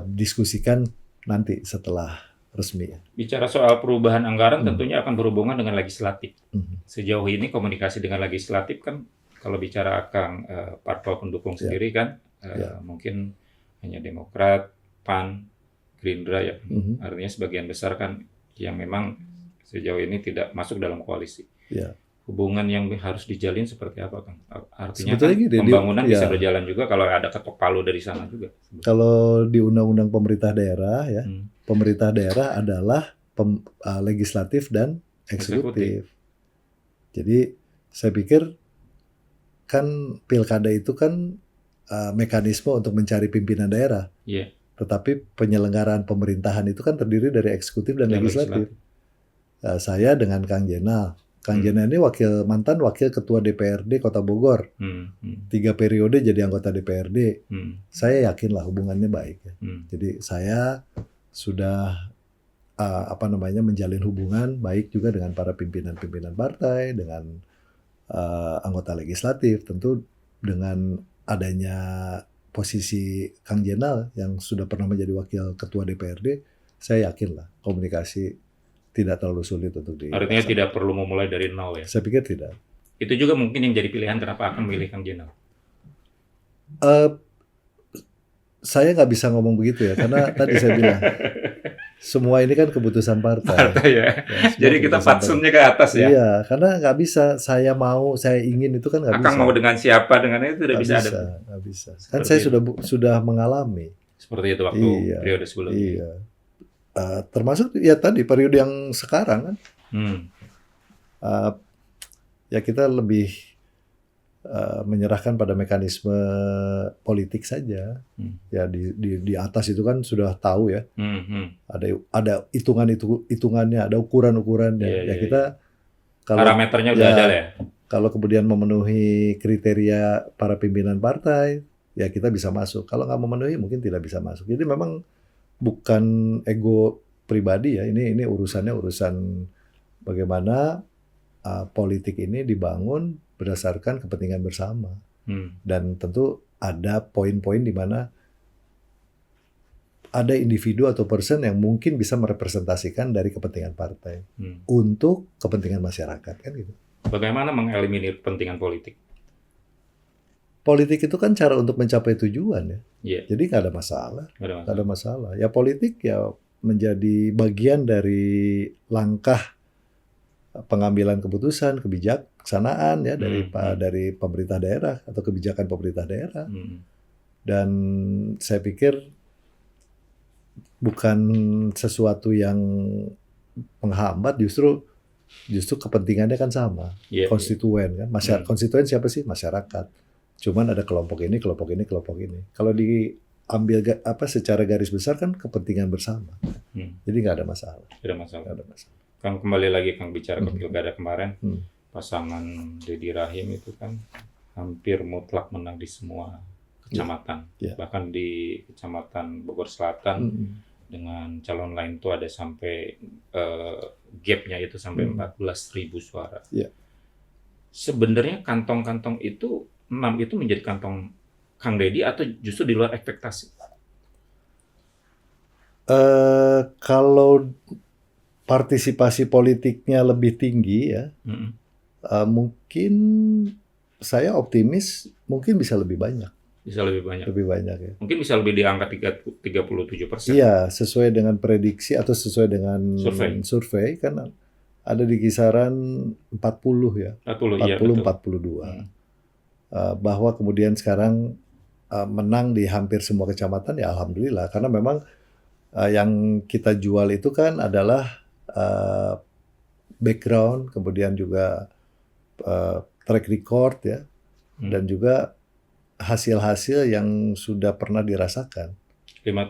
diskusikan nanti setelah resmi. Bicara soal perubahan anggaran tentunya akan berhubungan dengan legislatif. Sejauh ini komunikasi dengan legislatif kan kalau bicara akan parpol pendukung sendiri kan mungkin hanya Demokrat, PAN, Gerindra ya. Artinya sebagian besar kan yang memang sejauh ini tidak masuk dalam koalisi. Ya. Hubungan yang harus dijalin seperti apa, Kang? Artinya sebetulnya kan pembangunan bisa berjalan juga kalau ada ketok palu dari sana juga. Kalau di Undang-Undang Pemerintah Daerah ya, pemerintah daerah adalah legislatif dan eksekutif. Jadi saya pikir kan pilkada itu kan mekanisme untuk mencari pimpinan daerah. Iya. Tetapi penyelenggaraan pemerintahan itu kan terdiri dari eksekutif dan legislatif. Saya dengan Kang Jenal. Kang Jenal ini mantan wakil ketua DPRD Kota Bogor. 3 periode jadi anggota DPRD. Saya yakinlah hubungannya baik. Ya. Jadi saya sudah menjalin hubungan baik juga dengan para pimpinan-pimpinan partai, dengan anggota legislatif. Tentu dengan adanya posisi Kang Jenal yang sudah pernah menjadi wakil ketua DPRD, saya yakinlah komunikasi tidak terlalu sulit untuk Artinya tidak perlu memulai dari nol ya? Saya pikir tidak. Itu juga mungkin yang jadi pilihan kenapa akan memilih Kang Jenal? Saya nggak bisa ngomong begitu ya, karena tadi saya bilang semua ini kan keputusan partai ya. Jadi kita fatsunnya ke atas ya? Iya, karena nggak bisa saya mau, saya ingin itu kan nggak bisa. Akang mau dengan siapa, dengan itu tidak bisa. Nggak bisa. Kan saya sudah mengalami. Seperti itu waktu periode sebelumnya. Iya. termasuk ya tadi periode yang sekarang kan, uh, ya kita lebih menyerahkan pada mekanisme politik saja. Ya di atas itu kan sudah tahu ya, ada hitungannya, ada ukurannya. Iya, Ya iya, kita kalau parameternya udah ada lah ya. kalau kemudian memenuhi kriteria para pimpinan partai, ya kita bisa masuk. Kalau nggak memenuhi, mungkin tidak bisa masuk. Jadi memang bukan ego pribadi ya. Ini urusan bagaimana politik ini dibangun berdasarkan kepentingan bersama. Dan tentu ada poin-poin di mana ada individu atau person yang mungkin bisa merepresentasikan dari kepentingan partai untuk kepentingan masyarakat kan gitu. Bagaimana mengeliminir kepentingan politik? Politik itu kan cara untuk mencapai tujuan ya. Yeah. Jadi nggak ada masalah. Ya politik ya menjadi bagian dari langkah pengambilan keputusan, kebijaksanaan ya dari pemerintah daerah atau kebijakan pemerintah daerah. Dan saya pikir bukan sesuatu yang menghambat, justru kepentingannya kan sama. Konstituen kan. Konstituen siapa sih? Masyarakat. Cuman ada kelompok ini. Kalau diambil secara garis besar kan kepentingan bersama. Jadi nggak ada masalah. Kang, kembali lagi Kang bicara ke pilkada kemarin, pasangan Deddy Rahim itu kan hampir mutlak menang di semua kecamatan. Bahkan di kecamatan Bogor Selatan dengan calon lain itu ada sampai gapnya itu sampai 14.000 suara. Sebenarnya kantong-kantong itu 6 itu menjadi kantong Kang Deddy atau justru di luar ekspektasi? Kalau partisipasi politiknya lebih tinggi ya, mungkin saya optimis mungkin bisa lebih banyak. Lebih banyak ya. Mungkin bisa lebih di angka 37%. Iya, sesuai dengan prediksi atau sesuai dengan survei kan ada di kisaran 40 ya. 42. Bahwa kemudian sekarang menang di hampir semua kecamatan ya alhamdulillah, karena memang yang kita jual itu kan adalah background, kemudian juga track record ya, dan juga hasil-hasil yang sudah pernah dirasakan 5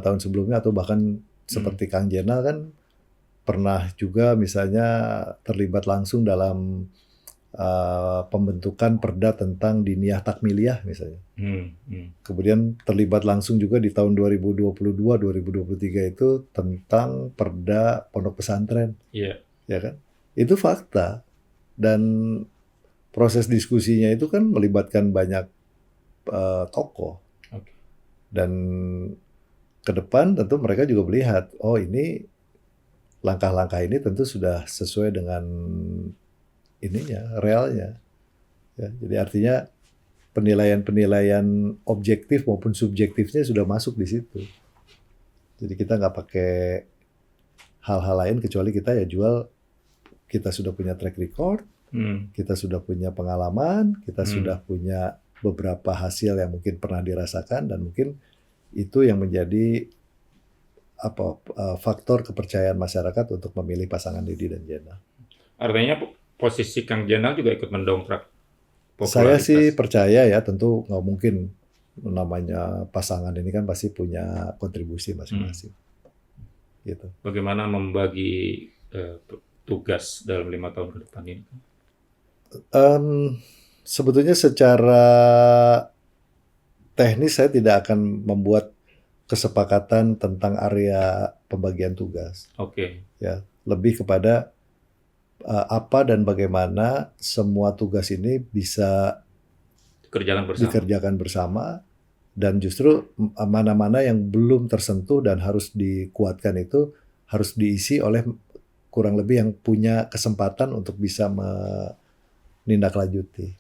tahun sebelumnya atau bahkan seperti Kang Jenal kan pernah juga misalnya terlibat langsung dalam pembentukan perda tentang diniyah takmiliyah misalnya. Kemudian terlibat langsung juga di tahun 2022-2023 itu tentang perda pondok pesantren. Ya kan? Itu fakta. Dan proses diskusinya itu kan melibatkan banyak tokoh. Dan ke depan tentu mereka juga melihat, oh ini langkah-langkah ini tentu sudah sesuai dengan ininya, realnya. Ya, jadi artinya penilaian objektif maupun subjektifnya sudah masuk di situ. Jadi kita nggak pakai hal-hal lain kecuali kita ya jual, kita sudah punya track record, kita sudah punya pengalaman, kita sudah punya beberapa hasil yang mungkin pernah dirasakan, dan mungkin itu yang menjadi faktor kepercayaan masyarakat untuk memilih pasangan Deddy dan Jenal. Artinya posisi Kang Jenal juga ikut mendongkrak popularitas. Saya sih percaya ya, tentu nggak mungkin, namanya pasangan ini kan pasti punya kontribusi masing-masing. Gitu. Bagaimana membagi tugas dalam 5 tahun ke depan ini? Sebetulnya secara teknis saya tidak akan membuat kesepakatan tentang area pembagian tugas. Ya, lebih kepada apa dan bagaimana semua tugas ini bisa dikerjakan bersama, dan justru mana-mana yang belum tersentuh dan harus dikuatkan itu harus diisi oleh kurang lebih yang punya kesempatan untuk bisa menindaklanjuti.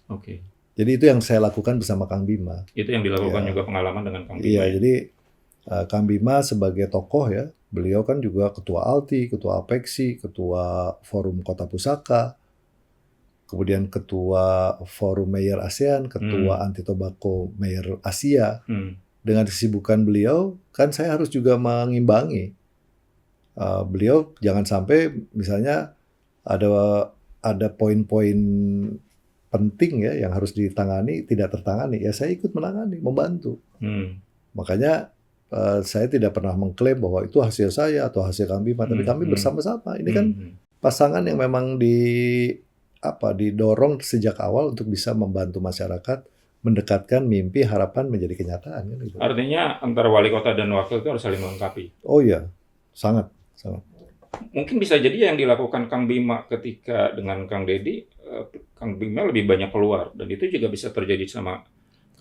Jadi itu yang saya lakukan bersama Kang Bima. Itu yang dilakukan juga pengalaman dengan Kang Bima. Iya, jadi Kang Bima sebagai tokoh ya, beliau kan juga ketua ALTI, ketua APEKSI, ketua Forum Kota Pusaka, kemudian ketua Forum Mayor ASEAN, ketua Anti Tobacco Mayor Asia. Dengan kesibukan beliau, kan saya harus juga mengimbangi. Beliau jangan sampai misalnya ada poin-poin penting ya yang harus ditangani tidak tertangani, ya saya ikut menangani, membantu. Makanya saya tidak pernah mengklaim bahwa itu hasil saya atau hasil Kang Bima, tapi kami bersama-sama. Ini kan pasangan yang memang didorong sejak awal untuk bisa membantu masyarakat mendekatkan mimpi harapan menjadi kenyataan kan gitu. Artinya antara wali kota dan wakil itu harus saling melengkapi. Oh iya, sangat. Mungkin bisa jadi yang dilakukan Kang Bima ketika dengan Kang Deddy, Kang Bima lebih banyak keluar, dan itu juga bisa terjadi sama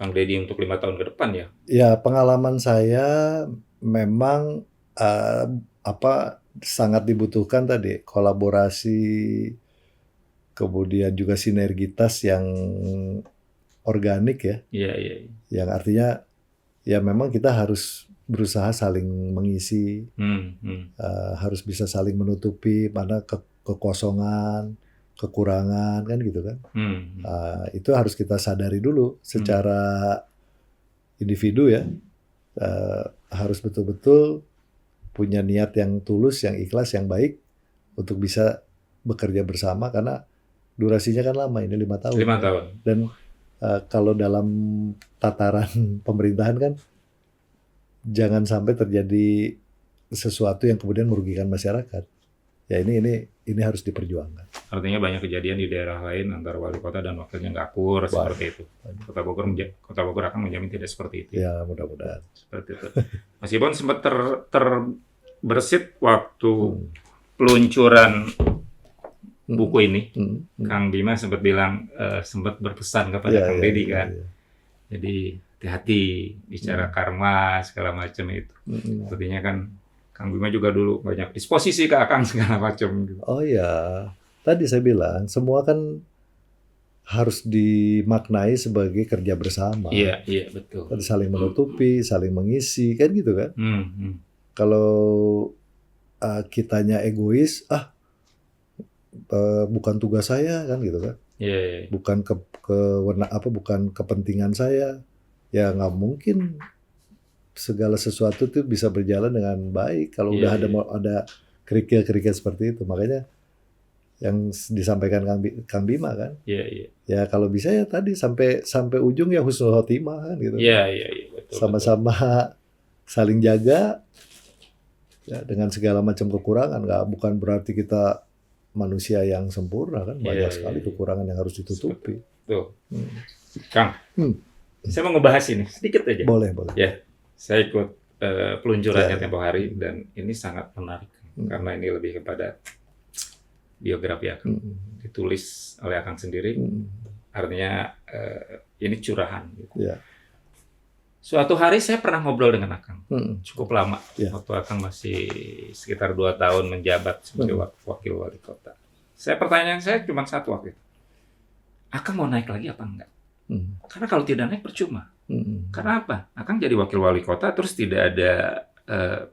Kang Deddy untuk 5 tahun ke depan ya. Ya, pengalaman saya memang sangat dibutuhkan tadi kolaborasi, kemudian juga sinergitas yang organik ya. Iya. Yang artinya ya memang kita harus berusaha saling mengisi, harus bisa saling menutupi mana kekosongan, kekurangan kan gitu kan. Itu harus kita sadari dulu secara individu ya. Harus betul-betul punya niat yang tulus, yang ikhlas, yang baik untuk bisa bekerja bersama karena durasinya kan lama ini 5 tahun. 5 tahun. Dan kalau dalam tataran pemerintahan kan jangan sampai terjadi sesuatu yang kemudian merugikan masyarakat. Ya ini harus diperjuangkan. Artinya banyak kejadian di daerah lain antara wali kota dan wakilnya nggak akur seperti itu. Kota Bogor akan menjamin tidak seperti itu. Ya mudah-mudahan. Seperti itu. Mas Ibon sempat terbersit waktu peluncuran buku ini. Kang Bima sempat bilang sempat berpesan kepada Kang Deddy kan. Jadi hati-hati bicara karma segala macam itu. Artinya kan Kang Bima juga dulu banyak disposisi ke Akang segala macam gitu. Oh ya, tadi saya bilang semua kan harus dimaknai sebagai kerja bersama. Iya betul. Saling menutupi, saling mengisi kan gitu kan. Kalau kitanya egois, bukan tugas saya kan gitu kan. Bukan bukan kepentingan saya. Ya nggak mungkin segala sesuatu itu bisa berjalan dengan baik kalau udah ada kerikil-kerikil seperti itu. Makanya yang disampaikan Kang Bima kan. Ya kalau bisa ya tadi sampai ujung ya husnul khotimah kan gitu. Betul. Sama-sama saling jaga ya, dengan segala macam kekurangan. Bukan berarti kita manusia yang sempurna kan, banyak sekali kekurangan yang harus ditutupi. Betul. Kang, saya mau ngebahas ini sedikit aja. Boleh. Ya, saya ikut peluncurannya tempo hari dan ini sangat menarik karena ini lebih kepada biografi Akang. Ditulis oleh Akang sendiri, artinya ini curahan. Gitu. Suatu hari saya pernah ngobrol dengan Akang, cukup lama, waktu Akang masih sekitar 2 tahun menjabat sebagai wakil wali kota. Pertanyaan saya cuma satu waktu itu, Akang mau naik lagi apa enggak? Karena kalau tidak naik percuma. Karena apa? Akang jadi wakil wali kota terus tidak ada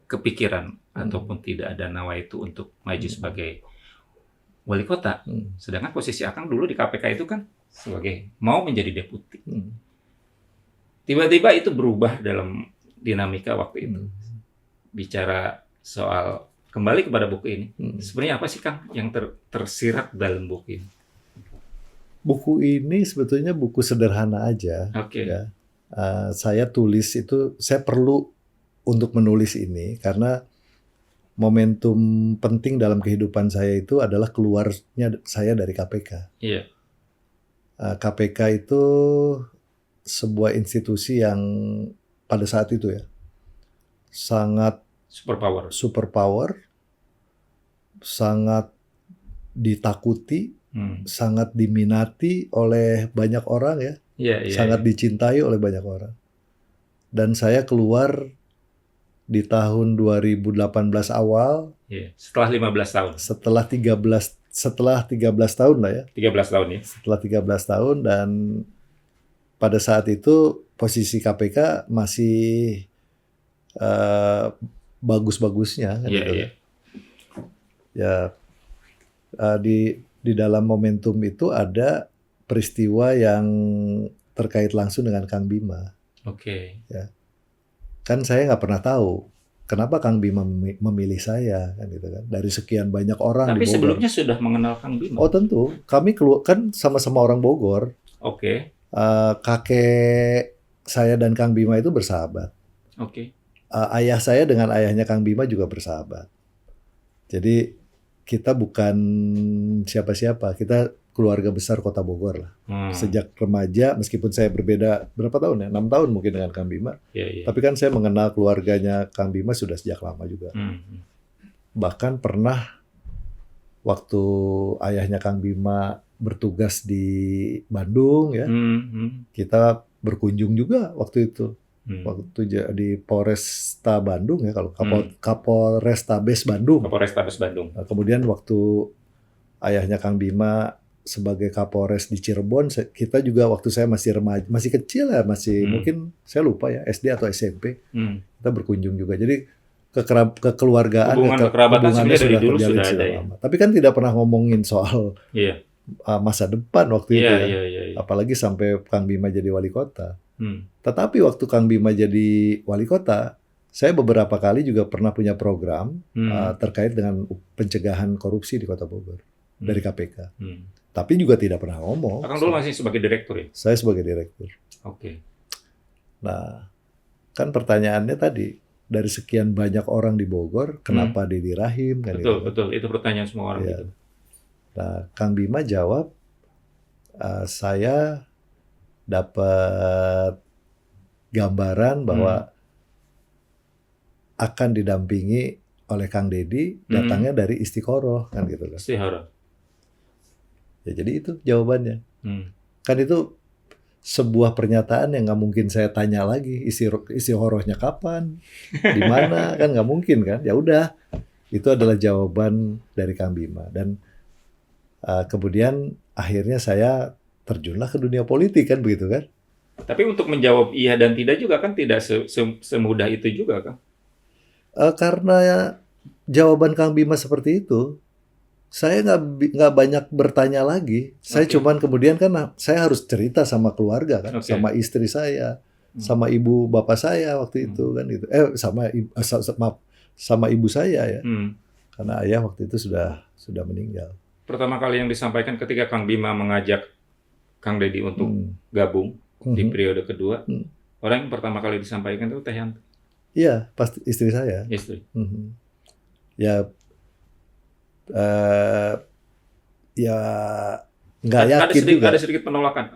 kepikiran ataupun tidak ada nawaitu untuk maju sebagai wali kota. Sedangkan posisi Akang dulu di KPK itu kan sebagai mau menjadi deputi. Tiba-tiba itu berubah dalam dinamika waktu itu. Bicara soal kembali kepada buku ini. Sebenarnya apa sih Kang yang tersirat dalam buku ini? Buku ini sebetulnya buku sederhana aja. Ya. Saya tulis itu, saya perlu untuk menulis ini karena momentum penting dalam kehidupan saya itu adalah keluarnya saya dari KPK. KPK itu sebuah institusi yang pada saat itu ya sangat superpower, sangat ditakuti, sangat diminati oleh banyak orang ya, sangat dicintai oleh banyak orang. Dan saya keluar di tahun 2018 awal, setelah 15 tahun. Setelah 13 tahun lah ya. 13 tahun ya. Setelah 13 tahun dan pada saat itu posisi KPK masih bagus-bagusnya kan gitu. Ya di dalam momentum itu ada peristiwa yang terkait langsung dengan Kang Bima. Oke. Ya. Kan saya nggak pernah tahu kenapa Kang Bima memilih saya kan gitu kan. Dari sekian banyak orang Tapi di Bogor. sebelumnya sudah mengenal Kang Bima. Oh tentu, kami kan sama-sama orang Bogor. Oke. Kakek saya dan Kang Bima itu bersahabat. Oke. Ayah saya dengan ayahnya Kang Bima juga bersahabat. Jadi kita bukan siapa-siapa, kita keluarga besar Kota Bogor lah. Sejak remaja, meskipun saya berbeda berapa tahun ya, 6 tahun mungkin dengan Kang Bima. Tapi kan saya mengenal keluarganya Kang Bima sudah sejak lama juga. Bahkan pernah waktu ayahnya Kang Bima bertugas di Bandung ya, kita berkunjung juga waktu itu. Waktu di Polresta Bandung ya, kalau Kapolrestabes Bandung. Kapolrestabes Bandung. Nah, kemudian waktu ayahnya Kang Bima sebagai Kapolres di Cirebon, kita juga waktu saya masih remaja, masih kecil ya, masih mungkin saya lupa ya SD atau SMP, kita berkunjung juga. Jadi kekeluargaan, hubungannya sudah dulu sudah ada ya. lama. Tapi kan tidak pernah ngomongin soal masa depan waktu itu ya. Apalagi sampai Kang Bima jadi wali kota. Tetapi waktu Kang Bima jadi wali kota, saya beberapa kali juga pernah punya program terkait dengan pencegahan korupsi di Kota Bogor dari KPK. Tapi juga tidak pernah ngomong. Kang dulu masih sebagai direktur ya? Saya sebagai direktur. Oke. Nah, kan pertanyaannya tadi, dari sekian banyak orang di Bogor, kenapa Deddy Rahim? Kan betul, betul. Itu pertanyaan semua orang. Ya. Nah, Kang Bima jawab, saya dapat gambaran bahwa akan didampingi oleh Kang Deddy, datangnya dari Istiqoroh kan gitu kan. Istiqoroh. Ya jadi itu jawabannya. Kan itu sebuah pernyataan yang nggak mungkin saya tanya lagi istiqorohnya kapan, di mana, kan nggak mungkin kan. Ya udah, itu adalah jawaban dari Kang Bima. Dan kemudian akhirnya saya terjunlah ke dunia politik kan begitu kan. Tapi untuk menjawab iya dan tidak juga kan tidak semudah itu juga kan? Karena jawaban Kang Bima seperti itu, saya nggak banyak bertanya lagi. Saya cuman kemudian kan saya harus cerita sama keluarga kan, sama istri saya, sama ibu bapak saya waktu itu kan gitu. Sama ibu saya ya, karena ayah waktu itu sudah meninggal. Pertama kali yang disampaikan ketika Kang Bima mengajak Kang Deddy untuk gabung di periode kedua, orang yang pertama kali disampaikan itu Teh Yanti. Iya, pasti istri saya. Istri. Ya, ya nggak yakin juga. Ada sedikit penolakan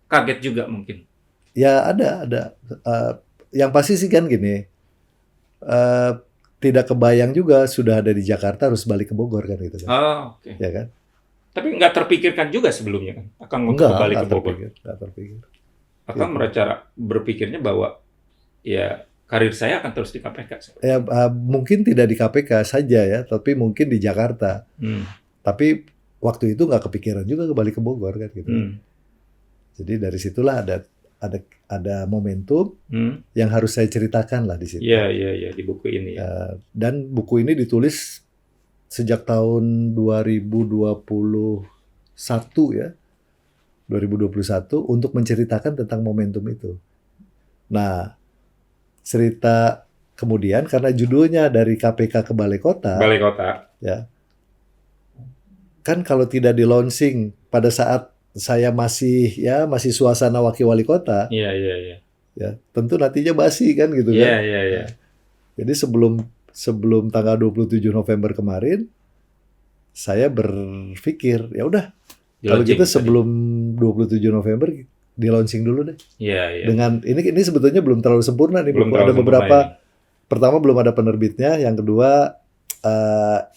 kaget juga mungkin. Ya ada. Yang pasti sih kan gini, tidak kebayang juga sudah ada di Jakarta harus balik ke Bogor kan gitu kan. Oke. Ya kan. Tapi nggak terpikirkan juga sebelumnya kan akan balik ke Bogor. Nggak terpikir. Akan berpikirnya bahwa ya karir saya akan terus di KPK. Ya mungkin tidak di KPK saja ya, tapi mungkin di Jakarta. Tapi waktu itu nggak kepikiran juga kembali ke Bogor kan gitu. Jadi dari situlah ada momentum yang harus saya ceritakan lah di situ. Iya di buku ini. Dan buku ini ditulis sejak tahun 2021 ya. 2021 untuk menceritakan tentang momentum itu. Nah, cerita kemudian karena judulnya dari KPK ke Balai Kota. Balai Kota. Ya. Kan kalau tidak di launching pada saat saya masih suasana wakil wali kota. Iya. Ya, tentu nantinya basi kan gitu kan. Iya. Jadi sebelum tanggal 27 November kemarin saya berpikir, ya udah kalau gitu sebelum 27 November di launching dulu deh. Iya. Dengan ini sebetulnya belum terlalu sempurna nih. Ada beberapa. Pertama belum ada penerbitnya, yang kedua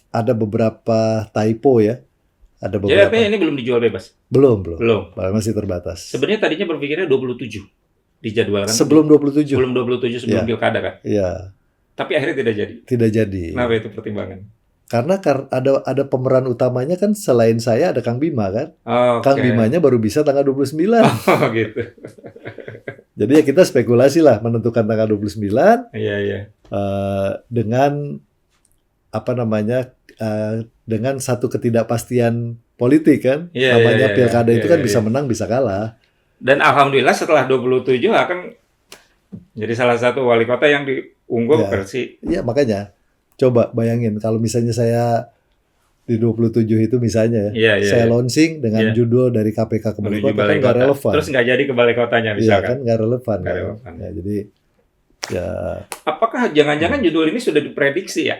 ada beberapa typo ya. Ada beberapa. Jadi ini belum dijual bebas. Belum. Masih terbatas. Sebenarnya tadinya berpikirnya 27 dijadwalkan. Sebelum 27. Sebelum 27 sebelum pilkada kan. Iya. Tapi akhirnya tidak jadi. Tidak jadi. Kenapa itu pertimbangan? Karena ada pemeran utamanya kan selain saya ada Kang Bima kan. Okay. Kang Bimanya baru bisa tanggal 29. Oh gitu. Jadi ya kita spekulasi lah menentukan tanggal 29. Iya. Dengan apa namanya dengan satu ketidakpastian politik kan. Namanya pilkada itu kan bisa menang bisa kalah. Dan alhamdulillah setelah 27 akan Jadi salah satu wali kota yang diunggul Ya, versi. ya makanya coba bayangin kalau misalnya saya di 27 itu misalnya ya, Iya, iya, saya iya. launching dengan Iya, judul dari KPK ke balai menuju kota balai kan nggak kota. relevan. Terus nggak jadi ke balai kotanya Iya misalkan. kan nggak relevan Nggak kan. relevan. Ya, jadi ya Apakah jangan-jangan judul ini sudah diprediksi ya?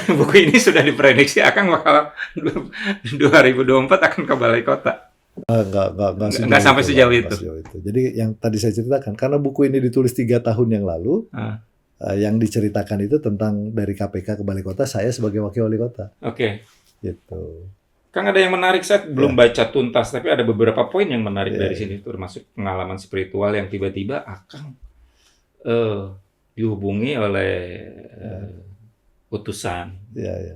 Buku ini sudah diprediksi akan bakal 2024 akan ke balai kota. nggak Nggak sejauh sampai itu, Pak. sejauh Nggak itu. sejauh itu. Jadi yang tadi saya ceritakan karena buku ini ditulis 3 tahun yang lalu, Ah, yang diceritakan itu tentang dari KPK ke balai kota saya sebagai wakil wali kota Oke. gitu. Kang, ada yang menarik, saya belum Ya, baca tuntas, tapi ada beberapa poin yang menarik ya, dari sini, termasuk pengalaman spiritual yang tiba-tiba Akang eh, dihubungi oleh ya, utusan ya.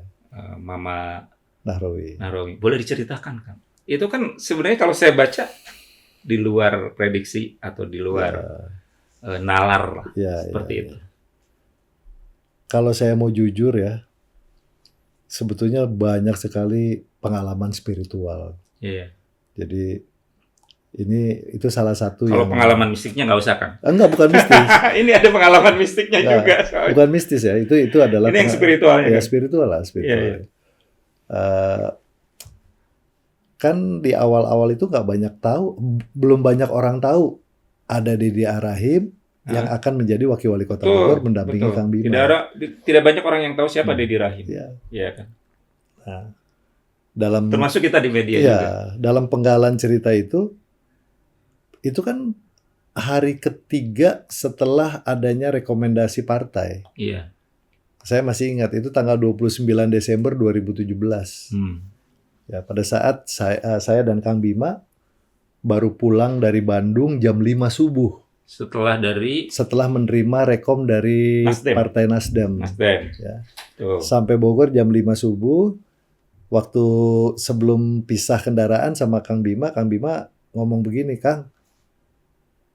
Mama Nahrawi. Nahrawi. Boleh diceritakan, Kang? Itu kan sebenarnya kalau saya baca di luar prediksi atau di luar nalar lah, Ya, seperti ya. itu. Kalau saya mau jujur ya, sebetulnya banyak sekali pengalaman spiritual. Iya. Jadi itu salah satu Kalau yang pengalaman mistiknya nggak usah, Kang. enggak bukan mistis. Ini ada pengalaman mistiknya Enggak, juga. Soalnya. bukan mistis ya. Itu adalah Ini yang spiritualnya, ya kan? spiritual lah, Iya, spiritual. iya. Eh, kan di awal-awal itu nggak banyak tahu, belum banyak orang tahu ada Deddy Arahim yang Hah? akan menjadi wakil wali kota Bogor Betul, mendampingi betul. Kang Tidak Bima. ada, tidak banyak orang yang tahu siapa Hmm. Deddy Rahim. Ya, Iya kan? nah, dalam Termasuk kita di media ya juga. dalam penggalan cerita itu kan hari ketiga setelah adanya rekomendasi partai. Iya. Saya masih ingat itu tanggal 29 Desember 2017. Ya, pada saat saya dan Kang Bima baru pulang dari Bandung jam 5 subuh setelah menerima rekom dari Nasdem. Partai Nasdem. Ya. Tuh. Sampai Bogor jam 5 subuh. Waktu sebelum pisah kendaraan sama Kang Bima ngomong begini, Kang,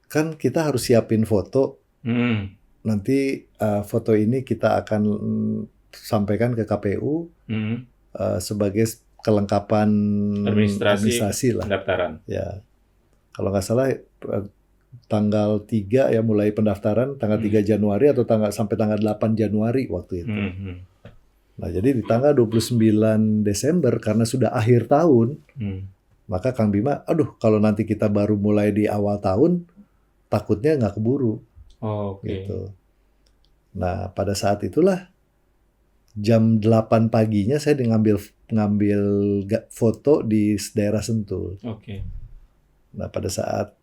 kan kita harus siapin foto. Nanti foto ini kita akan sampaikan ke KPU sebagai kelengkapan administrasi lah. Pendaftaran. Ya, kalau nggak salah tanggal 3 ya mulai pendaftaran, tanggal 3 Januari atau sampai tanggal 8 Januari waktu itu. Nah, jadi di tanggal 29 Desember karena sudah akhir tahun, maka Kang Bima, aduh kalau nanti kita baru mulai di awal tahun, takutnya nggak keburu. Gitu. Nah, pada saat itulah jam 8 paginya saya ngambil foto di daerah Sentul. Nah, pada saat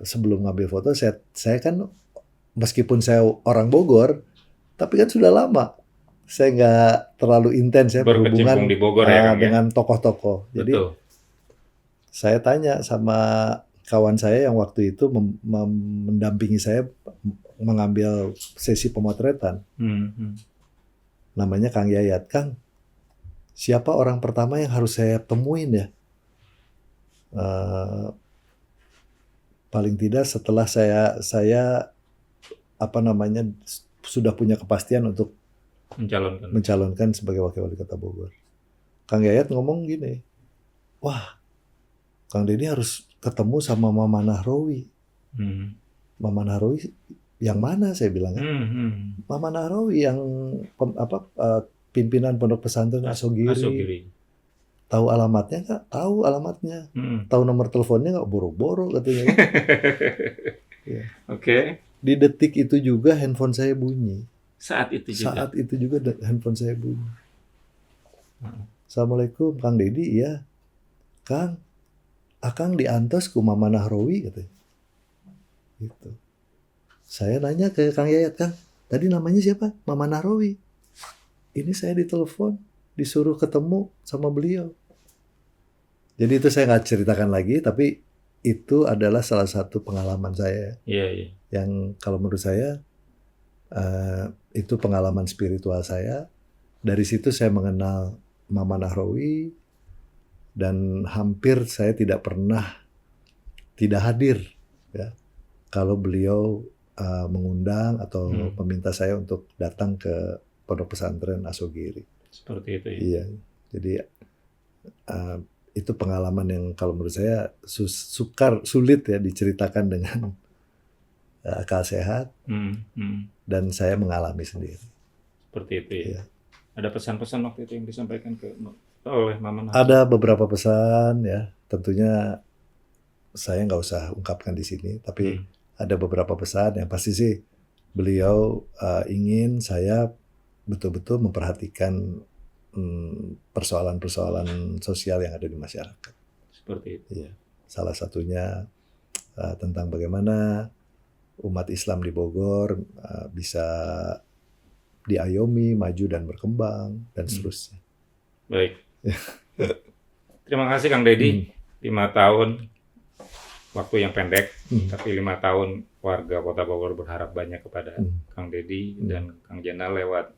sebelum ngambil foto, saya kan meskipun saya orang Bogor, tapi kan sudah lama saya nggak terlalu intens ya berhubungan di Bogor, ya, Kang, dengan tokoh-tokoh. Jadi saya tanya sama kawan saya yang waktu itu mendampingi saya mengambil sesi pemotretan. Namanya Kang Yayat. Kang, siapa orang pertama yang harus saya temuin ya? Paling tidak setelah saya sudah punya kepastian untuk mencalonkan sebagai wakil wali kota Bogor. Kang Yayat ngomong gini, wah, Kang Deddy harus ketemu sama Mama Nahrawi. Mama Nahrawi yang mana, saya bilang kan? Mama Nahrawi yang pimpinan Pondok Pesantren Asogiri. Tahu alamatnya nggak? Tahu alamatnya. Tahu nomor teleponnya nggak? Boro-boro katanya. Ya. Di detik itu juga handphone saya bunyi. Saat itu juga handphone saya bunyi. Assalamualaikum, Kang Deddy, ya. Kang, Akang diantos ku Mama Nahrawi katanya. Gitu. Saya nanya ke Kang Yayat, Kang, tadi namanya siapa? Mama Nahrawi. Ini saya ditelepon, disuruh ketemu sama beliau. Jadi itu saya nggak ceritakan lagi, tapi itu adalah salah satu pengalaman saya. Yang kalau menurut saya itu pengalaman spiritual saya. Dari situ saya mengenal Mama Nahrawi dan hampir saya tidak pernah tidak hadir ya kalau beliau mengundang atau meminta saya untuk datang ke Pondok Pesantren Asogiri. Seperti itu ya. Iya. Jadi itu pengalaman yang kalau menurut saya sulit ya diceritakan dengan akal sehat, dan saya mengalami sendiri. Seperti itu ya. Iya. Ada pesan-pesan waktu itu yang disampaikan oleh Mama Nadia? Ada beberapa pesan ya, tentunya saya nggak usah ungkapkan di sini, tapi ada beberapa pesan yang pasti sih beliau ingin saya betul-betul memperhatikan persoalan-persoalan sosial yang ada di masyarakat. Seperti itu. Iya. Salah satunya tentang bagaimana umat Islam di Bogor bisa diayomi, maju dan berkembang, dan seterusnya. Baik. Terima kasih Kang Deddy. 5 tahun, waktu yang pendek, tapi 5 tahun warga Kota Bogor berharap banyak kepada Kang Deddy dan Kang Jenal lewat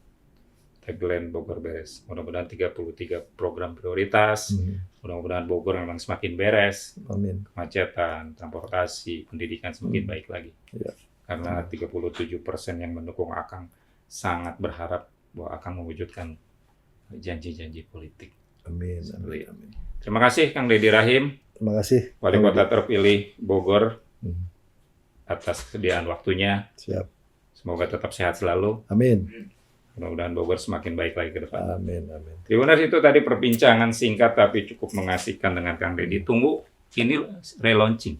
tagline Bogor Beres. Mudah-mudahan 33 program prioritas, mudah-mudahan Bogor memang semakin beres. Amin. Kemacetan, transportasi, pendidikan semakin baik lagi. Ya. Karena 37% yang mendukung Akang sangat berharap bahwa Akang mewujudkan janji-janji politik. Amin. Amin. Terima kasih Kang Deddy Rahim. Terima kasih. Wali Kota terpilih Bogor atas kesediaan waktunya. Siap. Semoga tetap sehat selalu. Amin. Mudah-mudahan Bogor semakin baik lagi ke depan. Amin. Tribuners, itu tadi perbincangan singkat tapi cukup mengasihkan dengan Kang Deddy. Tunggu ini relaunching.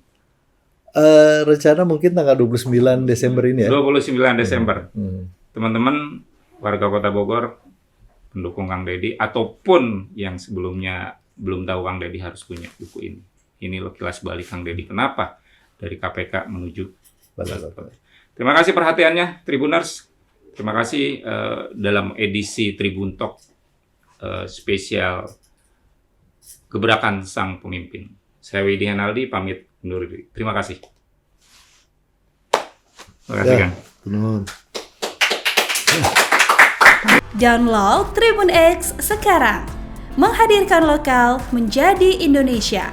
Rencana mungkin tanggal 29 Desember ini ya. 29 Desember. Teman-teman warga Kota Bogor, pendukung Kang Deddy ataupun yang sebelumnya belum tahu Kang Deddy harus punya buku ini. Ini loh kilas balik Kang Deddy. Kenapa? Dari KPK menuju Balai. Terima kasih perhatiannya, Tribuners. Terima kasih dalam edisi Tribun Talk spesial Gebrakan Sang Pemimpin. Saya Widi Hanaldi, pamit undur diri. Terima kasih. Terima kasih, Kang. Download Tribun X sekarang. Menghadirkan lokal menjadi Indonesia.